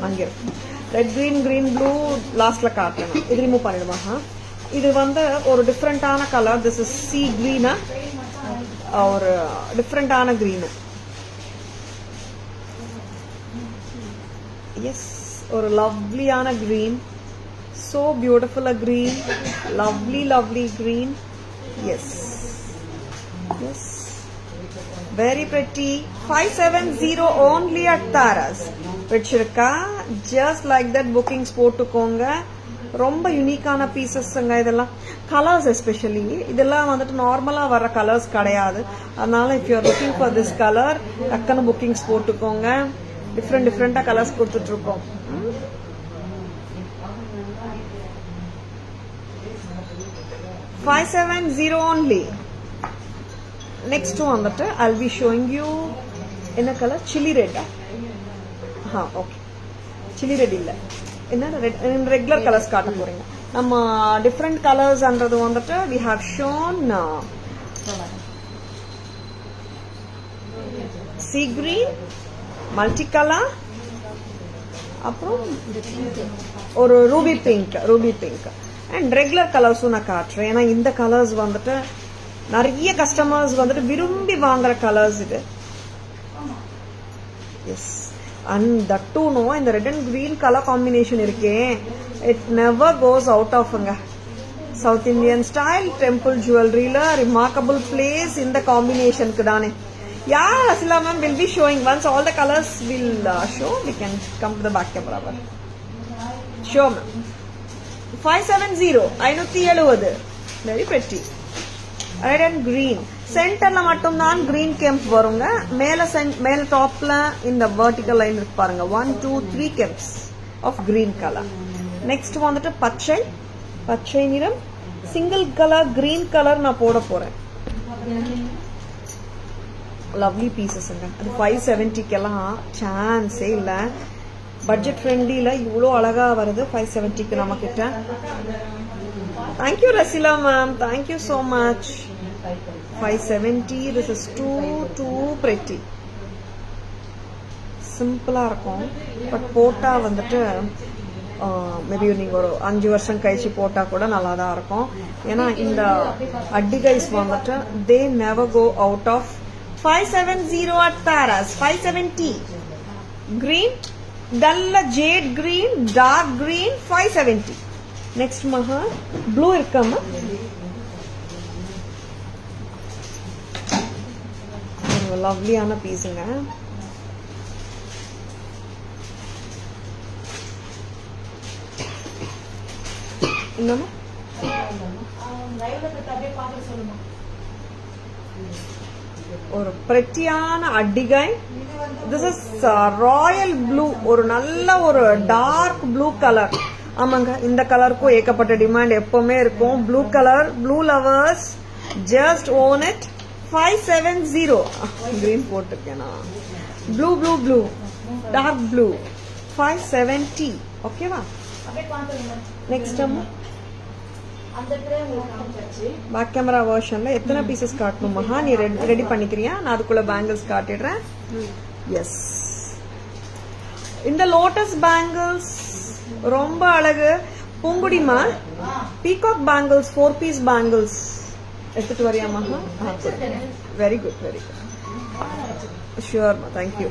அங்கே ரெட் கிரீன் ப்ளூ லாஸ்ட்ல காட்டணும். இது ரிமூவ் பண்ணிடுமா? இது வந்து ஒரு டிஃப்ரெண்டான கலர். திஸ் இஸ் சி கிரீனா, ஒரு டிஃப்ரெண்டான கிரீனு. எஸ், ஒரு லவ்லியான green. So beautiful a green, lovely green. Yes, very pretty. 570 only at Taras. பிடிச்சிருக்கா? just like that bookings போட்டுக்கோங்க. ரொம்ப யூனிக்கான பீசஸ்ங்க இதெல்லாம். கலர்ஸ் எஸ்பெஷலி இதெல்லாம் வந்துட்டு நார்மலா வர கலர்ஸ் கிடையாது. அதனால if you are looking for this color, டக்குன்னு புக்கிங்ஸ் போட்டுக்கோங்க. டிஃப்ரெண்டா கலர்ஸ் கொடுத்துட்டு இருக்கோம். 570 only. Next one வந்துட்டு I'll be showing you என்ன colour? chili red. Okay, chili red இல்ல, என்ன ரெகுலர் கலர்ஸ் காட்ட போறீங்க. நம்ம டிஃப்ரெண்ட் கலர்ஸ்ன்றது வந்துட்டு we have shown sea green, multi color, அப்புறம் ஒரு ரூபி பிங்க் அண்ட் ரெகுலர் கலர்ஸும் நான் காட்டுறேன். ஏன்னா இந்த கலர்ஸ் வந்துட்டு நிறைய கஸ்டமர்ஸ் வந்துட்டு விரும்பி வாங்குற கலர்ஸ் இது. Yes, and that too no இந்த red and green colour combination இருக்கே, இட் நெவர் கோஸ் அவுட் ஆஃப்ங்க. சவுத் இந்தியன் ஸ்டைல் டெம்பிள் ஜுவல்லரியில ரிமார்க்கபிள் பிளேஸ் இந்த காம்பினேஷனுக்கு தானே. Yeah, Rasila ma'am will be showing once all the colors will show. We can come to the back camera. Sure ma'am. 570 570, very pretty. Red and green. சென்டர்ல மட்டும் தான் green கெம்ப் வருங்க. மேல டாப்ல இந்த வெர்டிகல் லைன் இருக்கு பாருங்க. 1 2 3 kemps of green colour. Next வந்துட்டு பச்சை நிறம், சிங்கிள் கலர் கிரீன் கலர் நான் போட போறேன். லவ்லி பீசஸ்ங்க. அது 570க்கெல்லாம் சான்ஸே இல்ல. பட்ஜெட் ஃப்ரெண்ட்லில இவ்வளோ அழகா வருது 570க்கு நம்ம கிட்ட. Thank you Rasila ma'am, thank you so much. 570, this is too pretty. சிம்பிளா இருக்கும், பட் போட்டா வந்துட்டு மேபி நீங்க ஒரு 5 வருஷம் கழிச்சு போட்டா கூட நல்லா தான் இருக்கும். ஏன்னா இந்த அட்டிகைஸ் வந்துட்டு they never go out of 570 at Taras. 570 green, dull jade green, dark green, 570. Next maha blue irukama. Lovely ana piece nga. Innama ஒரு பிரெட்டியான அட்டிகை. திஸ் இஸ் ராயல் ப்ளூ, ஒரு நல்ல ஒரு டார்க் ப்ளூ கலர். ஆமாங்க, இந்த கலருக்கும் ஏகப்பட்ட டிமாண்ட் எப்பவுமே இருக்கும். Blue colour, blue lovers just own it. 570 green போட்டிருக்கேனா? Blue dark blue 570. ஓகேவா? நெக்ஸ்ட் பேக் கேமரா வெர்ஷன்ல எத்தனை பீசஸ் காட்டணும் மகா? நீ ரெடி பண்ணிக்கிறியா? நான் அதுக்குள்ள பேங்கிள்ஸ் காட்டிடுறேன். எஸ், இந்த லோட்டஸ் பேங்கிள்ஸ் ரொம்ப அழகு. பூங்குடிமா பீகாக் பேங்கிள்ஸ் 4 பீஸ் பேங்கிள்ஸ் எடுத்துட்டு வரியா Maha? Very good sure, thank you.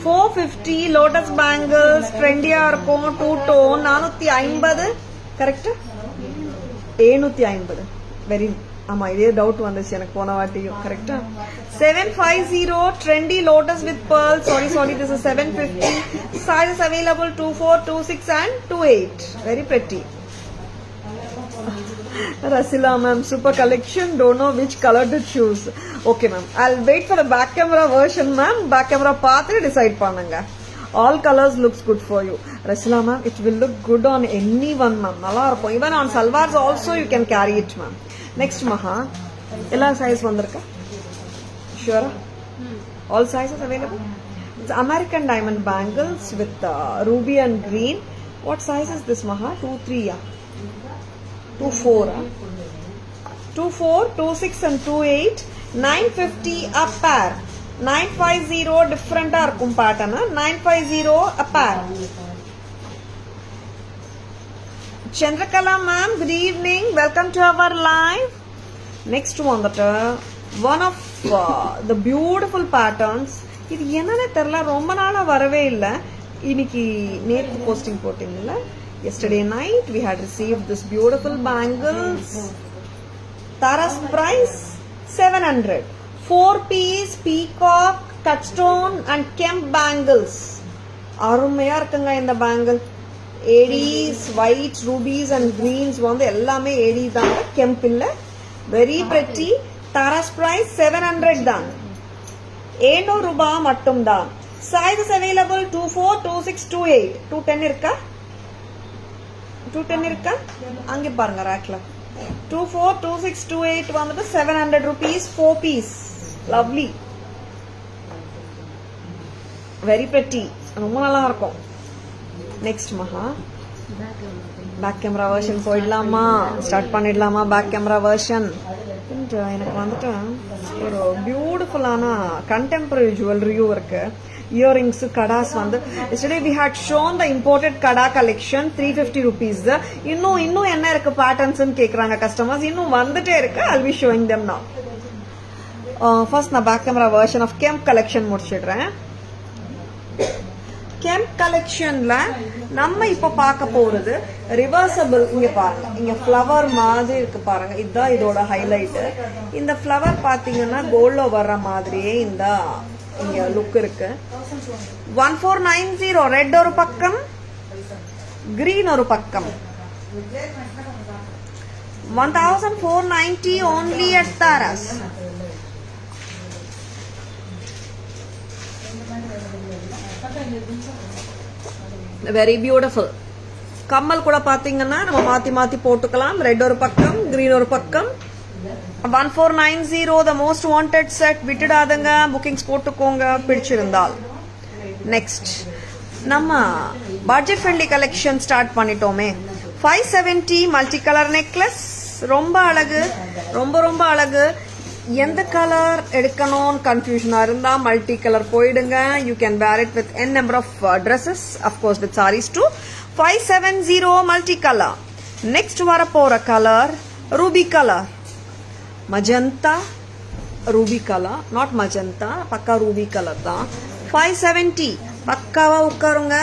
450 lotus bangles ட்ரெண்டியா இருக்கும். 2 டோன் 450. கரெக்ட்? 750. வெரி ஆமா இதே டவுட் வந்துச்சு எனக்கு போன வாட்டியும் கரெக்டா 750 trendy lotus with pearls sorry this is 750 sizes available 24 26 and 28 very pretty Rasila ma'am super collection don't know which color to choose okay ma'am I'll wait for the back camera version ma'am back camera paathu decide pannunga all colors looks good for you Rasila ma'am it will look good on anyone ma'am nalla irukum even on salwars also you can carry it ma'am next maha ella size vandirukka sure all sizes available it's American diamond bangles with ruby and green what size is this maha 2 3 yeah 2 4 26 and 28 950 a pair 950 different இருக்கும் pattern 950 a pair Chandrakala ma'am good evening welcome to our live next one one of the beautiful patterns இது என்னன்னு தெரியல ரொம்ப நாளா வரவே இல்ல இன்னைக்கு நேத்து posting போட்டீங்கல yesterday night we had received this beautiful bangles Tara's price 700 4 piece peacock cut stone and kemp bangles அருமையா இருக்குங்க இந்த bangle ADs white rubies and greens வந்து எல்லாமே ஏடி தான் கெம்ப் இல்ல very pretty Tara's price 700 தான் 700 ரூபாய் மட்டும் தான் sizes available 24 26 28 210 இருக்கா 210 இருக்கா அங்க பாருங்க ரேக்ல 24 26 28 வந்து 700 rupees 4 piece lovely very pretty ரொம்ப நல்லா இருக்கும் next மகா பேக் கேமரா வெர்ஷன் போயிடலாமா ஸ்டார்ட் பண்ணிடலாமா பேக் கேமரா வெர்ஷன் எனக்கு வந்துட்டு ஒரு பியூட்டிஃபுல்லான கண்டெம்பரரி ஜுவல்லரியும் இருக்கு earrings kadas வந்து yesterday we had shown the imported kada collection 350 rupees இன்னும் என்ன இருக்கு patterns னு கேக்குறாங்க customers இன்னும் வந்துட்டே இருக்கு I'll be showing them now first நான் back camera version of Kemp collection முடிச்சிடுறேன் Kemp collectionல நம்ம இப்ப பார்க்க போறது reversible இங்க பாருங்க இங்க flower மாதிரி இருக்கு பாருங்க இதுதான் இதோட ஹைலைட் இந்த flower பாத்தீங்கன்னா கோல்ட்ல வர்ற மாதிரியே இந்த இங்க லுக் இருக்கு 1490 ரெட் ஒரு பக்கம் green ஒரு பக்கம் 1490 only at Tara's very beautiful கம்மல் கூட பாத்தீங்கன்னா நம்ம மாத்தி மாத்தி போட்டுக்கலாம் ரெட் ஒரு பக்கம் green ஒரு பக்கம் 1490 the most wanted set விட்டுடாதங்க bookings போட்டுக்கோங்க பிடிச்சிருந்தால் next நம்ம budget friendly collection ஸ்டார்ட் பண்ணிட்டோமே 570 multi color necklace ரொம்ப அழகு ரொம்ப அழகு எந்த கலர் எடுக்கணும் கன்ஃபியூஷனா இருந்தா மல்டி கலர் போயிடுங்க you can wear it with n number of dresses of course with sarees too 570 multi color next வர போற colour ruby color magenta ruby color not magenta பக்கா ruby color தான் 570 பக்காவா உட்காருங்க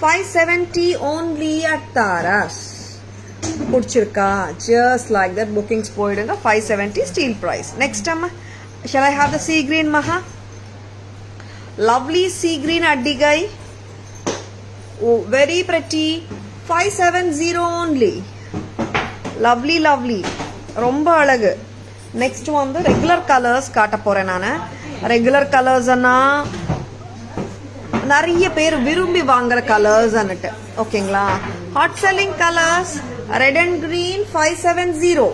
570 only at Tara's புடிச்சிருக்கா just like that bookings போயிடுங்க 570 steel price next அம்மா shall I have the sea green maha lovely sea green addigai oh very pretty 570 only lovely ரொம்ப அழகு next வந்து regular colors காட்ட போறேன் நானு regular colors அண்ணா நிறைய பேர் விரும்பி வாங்குற கலர்ஸ் அன்னுட்டு ஓகேங்களா hot selling colours red and green 570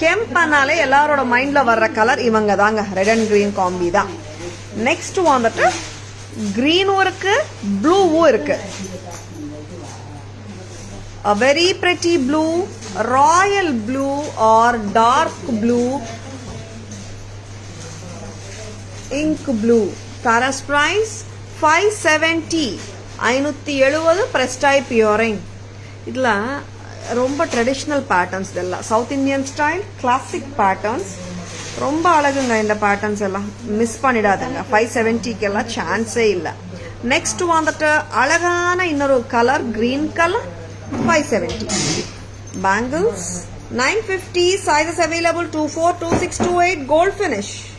கெம்ப்னாலே எல்லாரோட மைண்ட்ல வர்ற கலர் இவங்க தாங்க ரெட் அண்ட் கிரீன் காம்பி தான் நெக்ஸ்ட் வந்துட்டு கிரீனும் இருக்கு ப்ளூவும் இருக்கு a very pretty blue royal blue or dark blue ink blue Tara's price 570 570 press type earring idla romba traditional patterns idella south indian style classic patterns romba alagunga inda patterns ella miss pannidadanga 570 kella chance e illa next vandata alagana innoru color green color 570 bangles 950, sizes available 24, 26, 28, gold finish.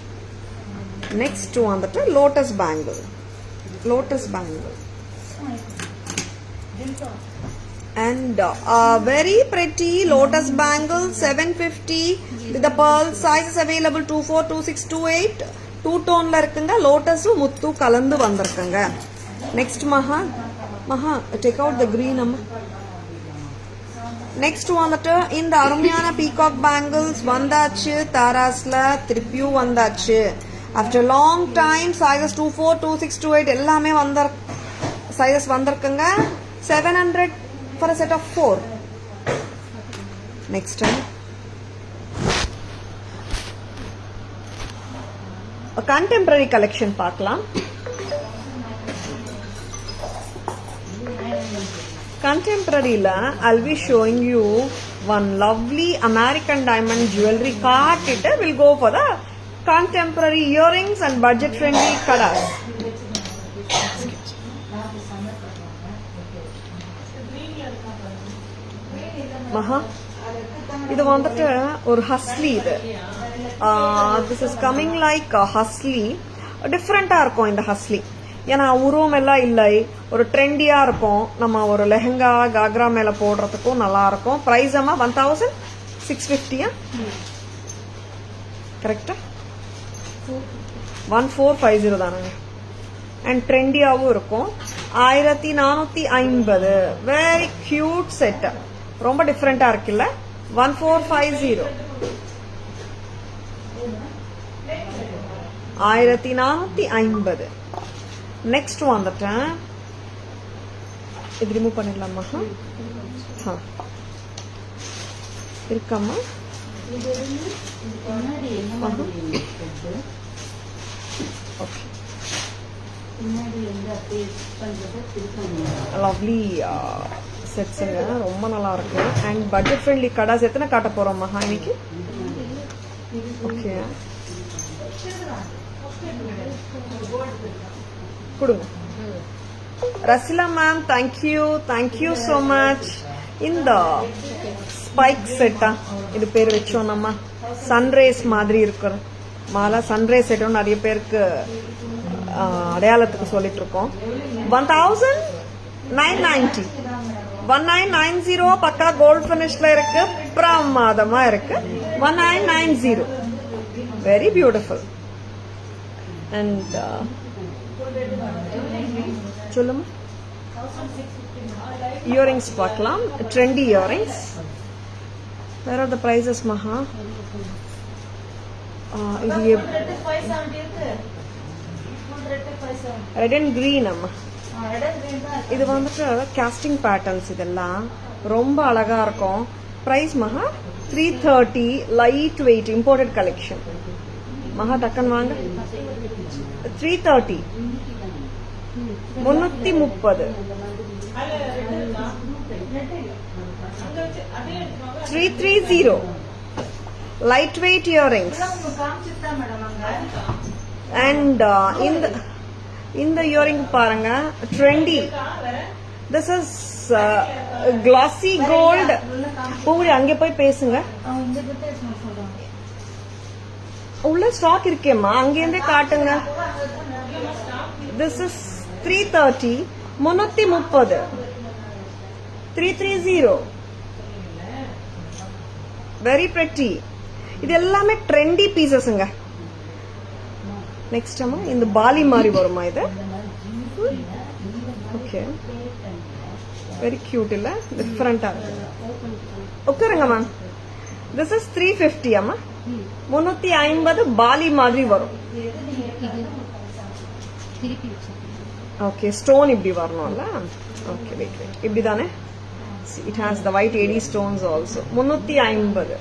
Next one, that lotus bangle. Lotus bangle. And very pretty lotus bangle, 750 with the pearl. Sizes available 24, 26, 28. Two tone la irukanga. Lotus muttu kalandu vandirukanga. Next Maha, take out the green amma. Next one that in the Arumyana peacock bangles vandachu Tarasla Tripu vandachu. After long time, sizes 24, 26, 28 ellame vandar sizes vandirukanga. 700 for a set of 4. Next time, a contemporary collection paakalam. Contemporary la, I'll be showing you one lovely American diamond jewelry cart. It will go for the contemporary earrings and budget friendly kadas. Maha, இது வந்துட்டு ஒரு ஹஸ்லி. இது this is coming like ஹஸ்லி. டிஃப்ரெண்டா இருக்கும் இந்த ஹஸ்லி. ஏன்னா உருவம் எல்லாம் இல்லை, ஒரு ட்ரெண்டியா இருக்கும். நம்ம ஒரு லெஹங்கா காக்ரா மேல போடுறதுக்கும் நல்லா இருக்கும். பிரைஸ் அம்மா 1650. கரெக்டா? 1450 தானுங்க. அண்ட் ட்ரெண்டியாவும் இருக்கும். 1450. Very cute set. ரொம்ப டிஃப்ரெண்டா இருக்குல்ல? 1450. 1450. நெக்ஸ்ட் வந்துட்டேன். இது ரிமூவ் பண்ணிடலாமா? இருக்காமா? லவ்லி செட்ஸுங்க, ரொம்ப நல்லா இருக்கு. அண்ட் பட்ஜெட் ஃப்ரெண்ட்லி கடாஸ் எத்தனை காட்ட போறோம் மகா இன்னைக்கு? ஓகே, கொடுங்க. ரசிலா மேம், தேங்க்யூ ஸோ மச். இந்த ஸ்பைக் செட்டா இது பேர் வச்சோம் நம்ம. சன்ரைஸ் மாதிரி இருக்கிற மாலை. சன்ரைஸ் செட்டும் நிறைய பேருக்கு அடையாளத்துக்கு சொல்லிட்டு இருக்கோம். 1990. 1990 பக்கா கோல்ட் பினிஷ்ல இருக்கு. பிரமாதமா இருக்கு. 1990. Very beautiful. அண்ட் சொல்லுமா, இயரிங்ஸ் பார்க்கலாம். Trendy earrings. Where are the prices Maha? இது ரெட் அண்ட் கிரீன் அம்மா. இது வந்துட்டு காஸ்டிங் பேட்டர்ன்ஸ். இதெல்லாம் ரொம்ப அழகா இருக்கும். பிரைஸ் மகா 330. Light weight imported collection. மகா டக்கன் வாங்க. 330. 330. 330. Light weight earrings. அண்ட் இந்த இயரிங் பாருங்க, trendy. This is classy gold. Poongudi அங்கே போய் பேசுங்க. உள்ள ஸ்டாக் இருக்கேம்மா, அங்கேருந்தே காட்டுங்க. This is 330. 330. 330. Very pretty. இது எல்லாமே ட்ரெண்டி பீசஸ்ங்க. நெக்ஸ்ட் அம்மா, இந்த பாலி மாதிரி வருமா இது? ஓகே, வெரி கியூட் இல்ல? டிஃபரெண்டா இருக்கு. உட்காருங்க மேம். திஸ் இஸ் 350 அம்மா. 350 பாலி மாதிரி வரும். ஓகே, ஸ்டோன் இப்படி வரணும்ல? Okay, wait. இப்படி தானே? It has the white AD stones also. 350.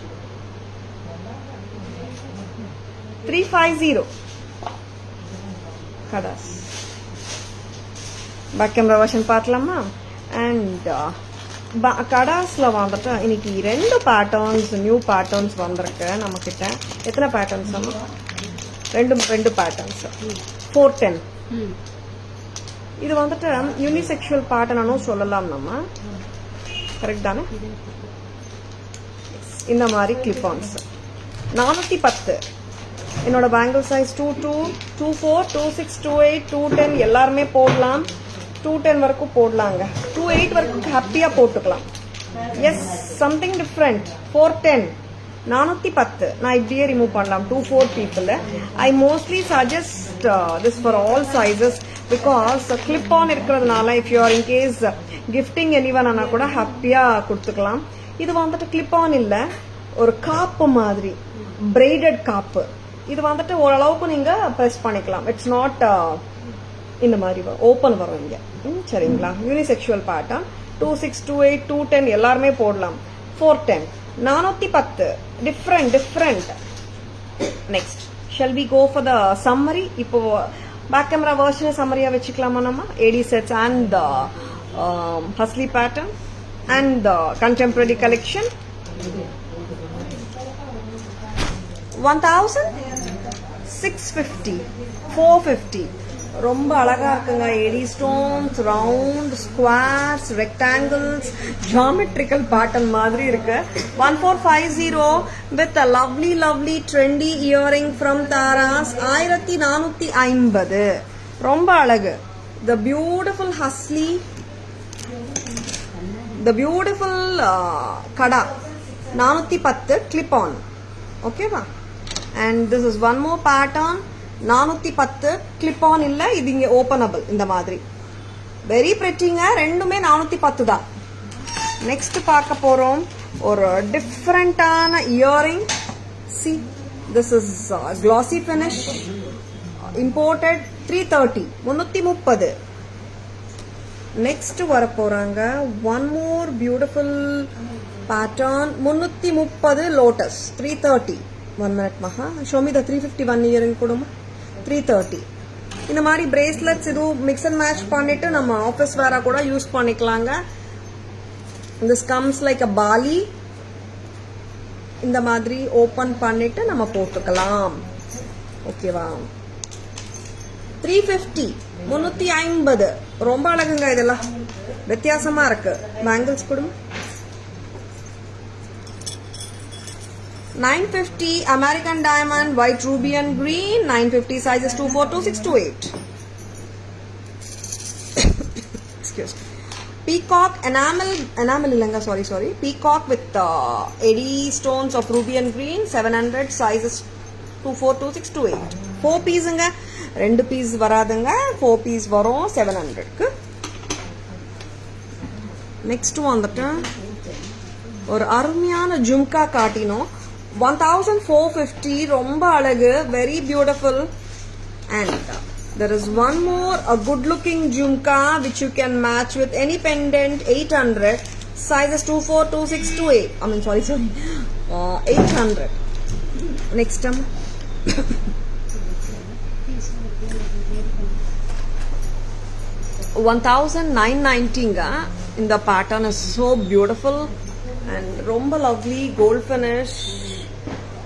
350 kadas. Back camera version பார்க்கலாமா? அண்ட் கடாஸ்ல வந்துட்டு இன்னைக்கு 2 பேட்டர்ன்ஸ், நியூ பேட்டர்ன்ஸ் வந்திருக்கு நம்ம கிட்ட. எத்தனை பேட்டர்ன்ஸ் நம்ம? 2 பேட்டர்ன்ஸ். 410. இது வந்துட்டு யூனிசெக்சுவல் பேட்டர்னும் சொல்லலாம் நம்ம. கரெக்ட் தானே? இந்த மாதிரி கிளிப்பான்ஸ் 410. என்னோட பேங்கிள் சைஸ் 22, 24, 26, 28, 210 எல்லாருமே போடலாம். 210 வரைக்கும் போடலாங்க. 28 வரைக்கும் ஹாப்பியாக போட்டுக்கலாம். S, something different. 410, 410 நான் இப்படியே ரிமூவ் பண்ணலாம். 2-4 people. I mostly suggest this for all sizes because clip on இருக்கிறதுனால if you are in case gifting anyone ஆனால் கூட ஹாப்பியாக கொடுத்துக்கலாம். இது வந்துட்டு கிளிப் ஆன் இல்லை, ஒரு காப்பு மாதிரி, பிரைடட் காப்பு. இது வந்துட்டு ஓரளவுக்கு நீங்கள் ப்ரெஸ் பண்ணிக்கலாம். இட்ஸ் நாட் இந்த மாதிரி வரும், ஓப்பன் வரும் இங்கே. சரிங்களா? Unisexual pattern. 26, 28, 210 எல்லாருமே போடலாம். 410, 410 different. Next shall we go for the summary. இப்போ பேக் கேமரா வெர்ஷனை சம்மரியாக வச்சுக்கலாமா நம்ம? AD sets and hasli pattern and contemporary collection. 1650, 450 ரொம்ப அழகா இருக்குங்க. AD stones, round, squares, rectangles, geometrical pattern மாதிரி இருக்கு. 1450 with lovely trendy earring from Taras. 1450 ரொம்ப அழகு. The beautiful ஹஸ்லி, the beautiful kada. 410 clip on. ஓகேவா? And this is one more pattern. 410 clip on இல்லை, இது இங்கே ஓப்பனபிள் இந்த மாதிரி. வெரி பிரெட்டிங்க. ரெண்டுமே 410 தான். நெக்ஸ்ட் பார்க்க போறோம் ஒரு டிஃப்ரெண்டான earring. See, this is classy finish, imported. 330, 330. Next வர போறாங்க one more beautiful pattern. 330 lotus. 330. 1 minute மகா. ஷோ மீ த 351 இயரிங் கொடுமா. 330. இந்த மாதிரி பிரேஸ்லெட்ஸ் இதுவும் மிக்ஸ் அண்ட் மேட்ச் பண்ணிட்டு நம்ம ஆஃபீஸ் வேற கூட யூஸ் பண்ணிக்கலாங்க. This comes like a bali. இந்த மாதிரி ஓபன் பண்ணிட்டு நம்ம போட்டுக்கலாம். ஓகேவா? 350, 350 ரொம்ப அழகுங்க. இதெல்லாம் வித்தியாசமா இருக்கு. பேங்கிள்ஸ் கொடுமா. 950 American diamond, white ruby and green. 950 sizes 24, 26, 28. Excuse me. Peacock enamel illanga, sorry. Peacock with eddy stones of ruby and green. 700 sizes 24, 26, 28. 4 piece nga, 2 piece varadanga. 4 piece varum 700 ku. Next வந்துட்டு ஒரு அருமையான ஜும்கா காட்டினோம். 1450 ரொம்ப அழகு, very beautiful. And there is one more, a good looking jhumka which you can match with any pendant. 800 sizes 24, 26, 28. I mean sorry 800. Next time 1990 in the pattern is so beautiful and romba lovely gold finish.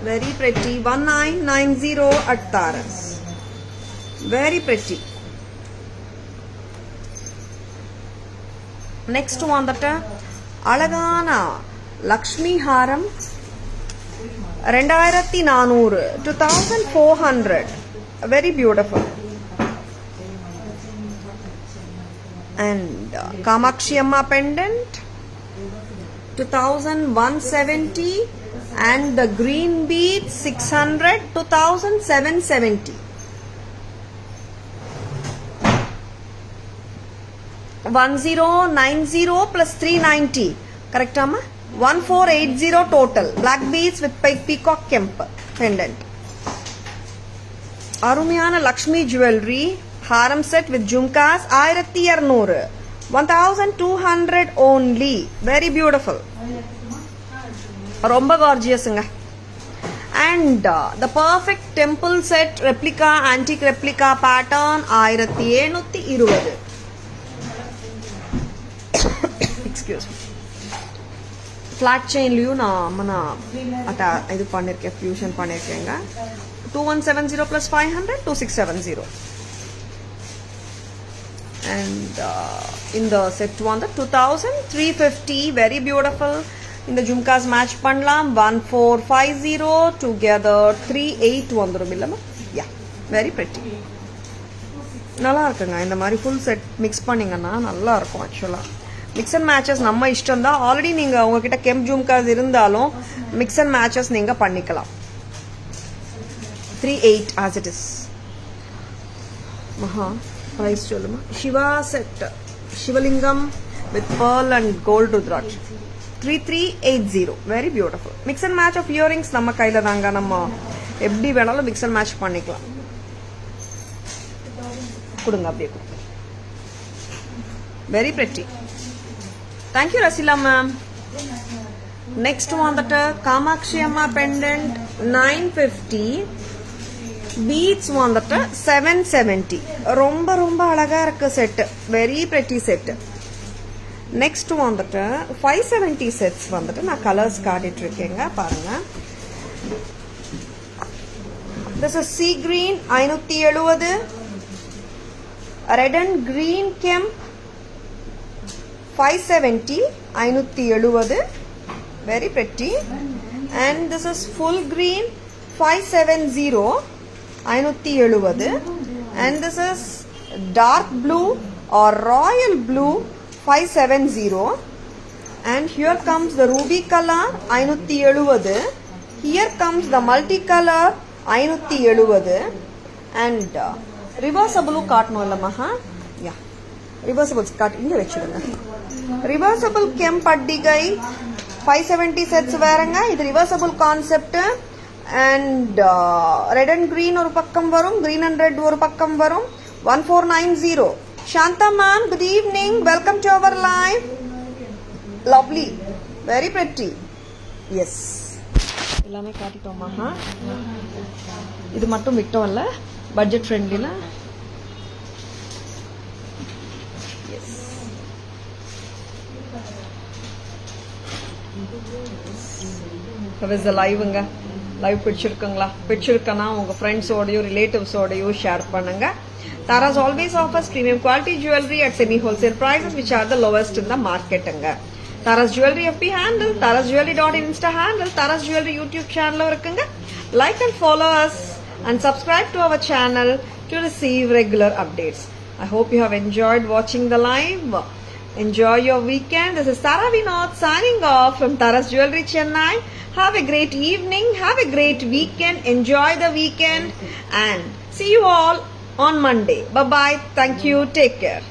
Very pretty. 1990 at Taras. Very pretty. Next one that Alagana Lakshmi Haram 2400, 2400. Very beautiful. And Kamakshi Amma pendant 2170. And the green bead 600, 2770. 1090 plus 390. Correct amma? 1480 total. Black beads with peacock kemp pendant. Arumiyana Lakshmi jewelry haram set with jhumkas 1200. 1200 only. Very beautiful. ரொம்ப கார்ஜியஸுங்க. And the perfect temple set replica, antique replica pattern 1720. Excuse me. Flat செயின்லையும் நான் இது பண்ணியிருக்கேன், fusion பண்ணியிருக்கேங்க. 2170 plus 500, 2670. And in the set வந்து 2350. Very beautiful. இந்த jhumkas match பண்ணலாம். 1450 டுகெதர் 38 வந்துடும் இல்லைம்மா. யா, வெரி பிரிட்டி, நல்லா இருக்குங்க. இந்த மாதிரி ஃபுல் செட் மிக்ஸ் பண்ணிங்கன்னா நல்லா இருக்கும். ஆக்சுவலாக மிக்ஸ் அண்ட் மேட்சஸ் நம்ம இஷ்டம் தான். ஆல்ரெடி நீங்கள் உங்ககிட்ட கெம்ப் ஜும்காஸ் இருந்தாலும் மிக்ஸ் அண்ட் மேட்சஸ் நீங்கள் பண்ணிக்கலாம். 38 as it is. Maha price சொல்லுமா. Shiva set Shivalingam with pearl and gold rudraksh 3380. Very beautiful. Mix and match of earrings நம்ம கையில் தாங்க. நம்ம எப்படி வேணாலும் மிக்ஸ் அண்ட் மேட்ச் பண்ணிக்கலாம். கொடுங்க அப்படியே. Very pretty. Thank you Rasila ma'am. Next வந்துட்டு காமாட்சி அம்மா பெண்டன்ட் 950. பீட்ஸ் வந்துட்டு 770. ரொம்ப ரொம்ப அழகா இருக்கு set. Very pretty set. Next வந்துட்டு 570 செட்ஸ் வந்துட்டு நான் கலர்ஸ் காட்டிட்டு இருக்கேங்க, பாருங்க. This is sea green 570. Red and green kemp 570 570. Very pretty. And this is full green 570 570. and this is dark blue or royal blue 570. and here comes the ruby color 570. here comes the multicolor 570. and reversible காட்டணும் இல்லம்மா. யா, ரிவர்சபிள்ஸ் காட்டு இங்கே வச்சுடுங்க. Reversible கெம்ப் அட்டிகை 570 sets வேறங்க. இது reversible concept. And red and green ஒரு பக்கம் வரும், கிரீன் அண்ட் ரெட் ஒரு பக்கம் வரும். 1490. Shantha ma'am, good evening, welcome to our live. Lovely, very pretty. Yes, எல்லாமே காட்டிட்டோமா. இது மட்டும் விட்டோம் இல்ல, பட்ஜெட் ஃப்ரெண்ட்லில. லைவுங்க. லைவ் பிடிச்சிருக்குங்களா? பிடிச்சிருக்கனா உங்க ஃப்ரெண்ட்ஸோடையும் ரிலேட்டிவ்ஸோடையும் ஷேர் பண்ணுங்க. Tara's always offers premium quality jewelry at semi wholesale prices which are the lowest in the market. Tara's Jewelry FB handle, Tara's Jewelry.in Insta handle, Tara's Jewelry YouTube channel irukanga. Like and follow us and subscribe to our channel to receive regular updates. I hope you have enjoyed watching the live. Enjoy your weekend. This is Tara Vinod signing off from Tara's Jewelry Chennai. Have a great evening. Have a great weekend. Enjoy the weekend and see you all on Monday. Bye-bye. Thank you. Take care.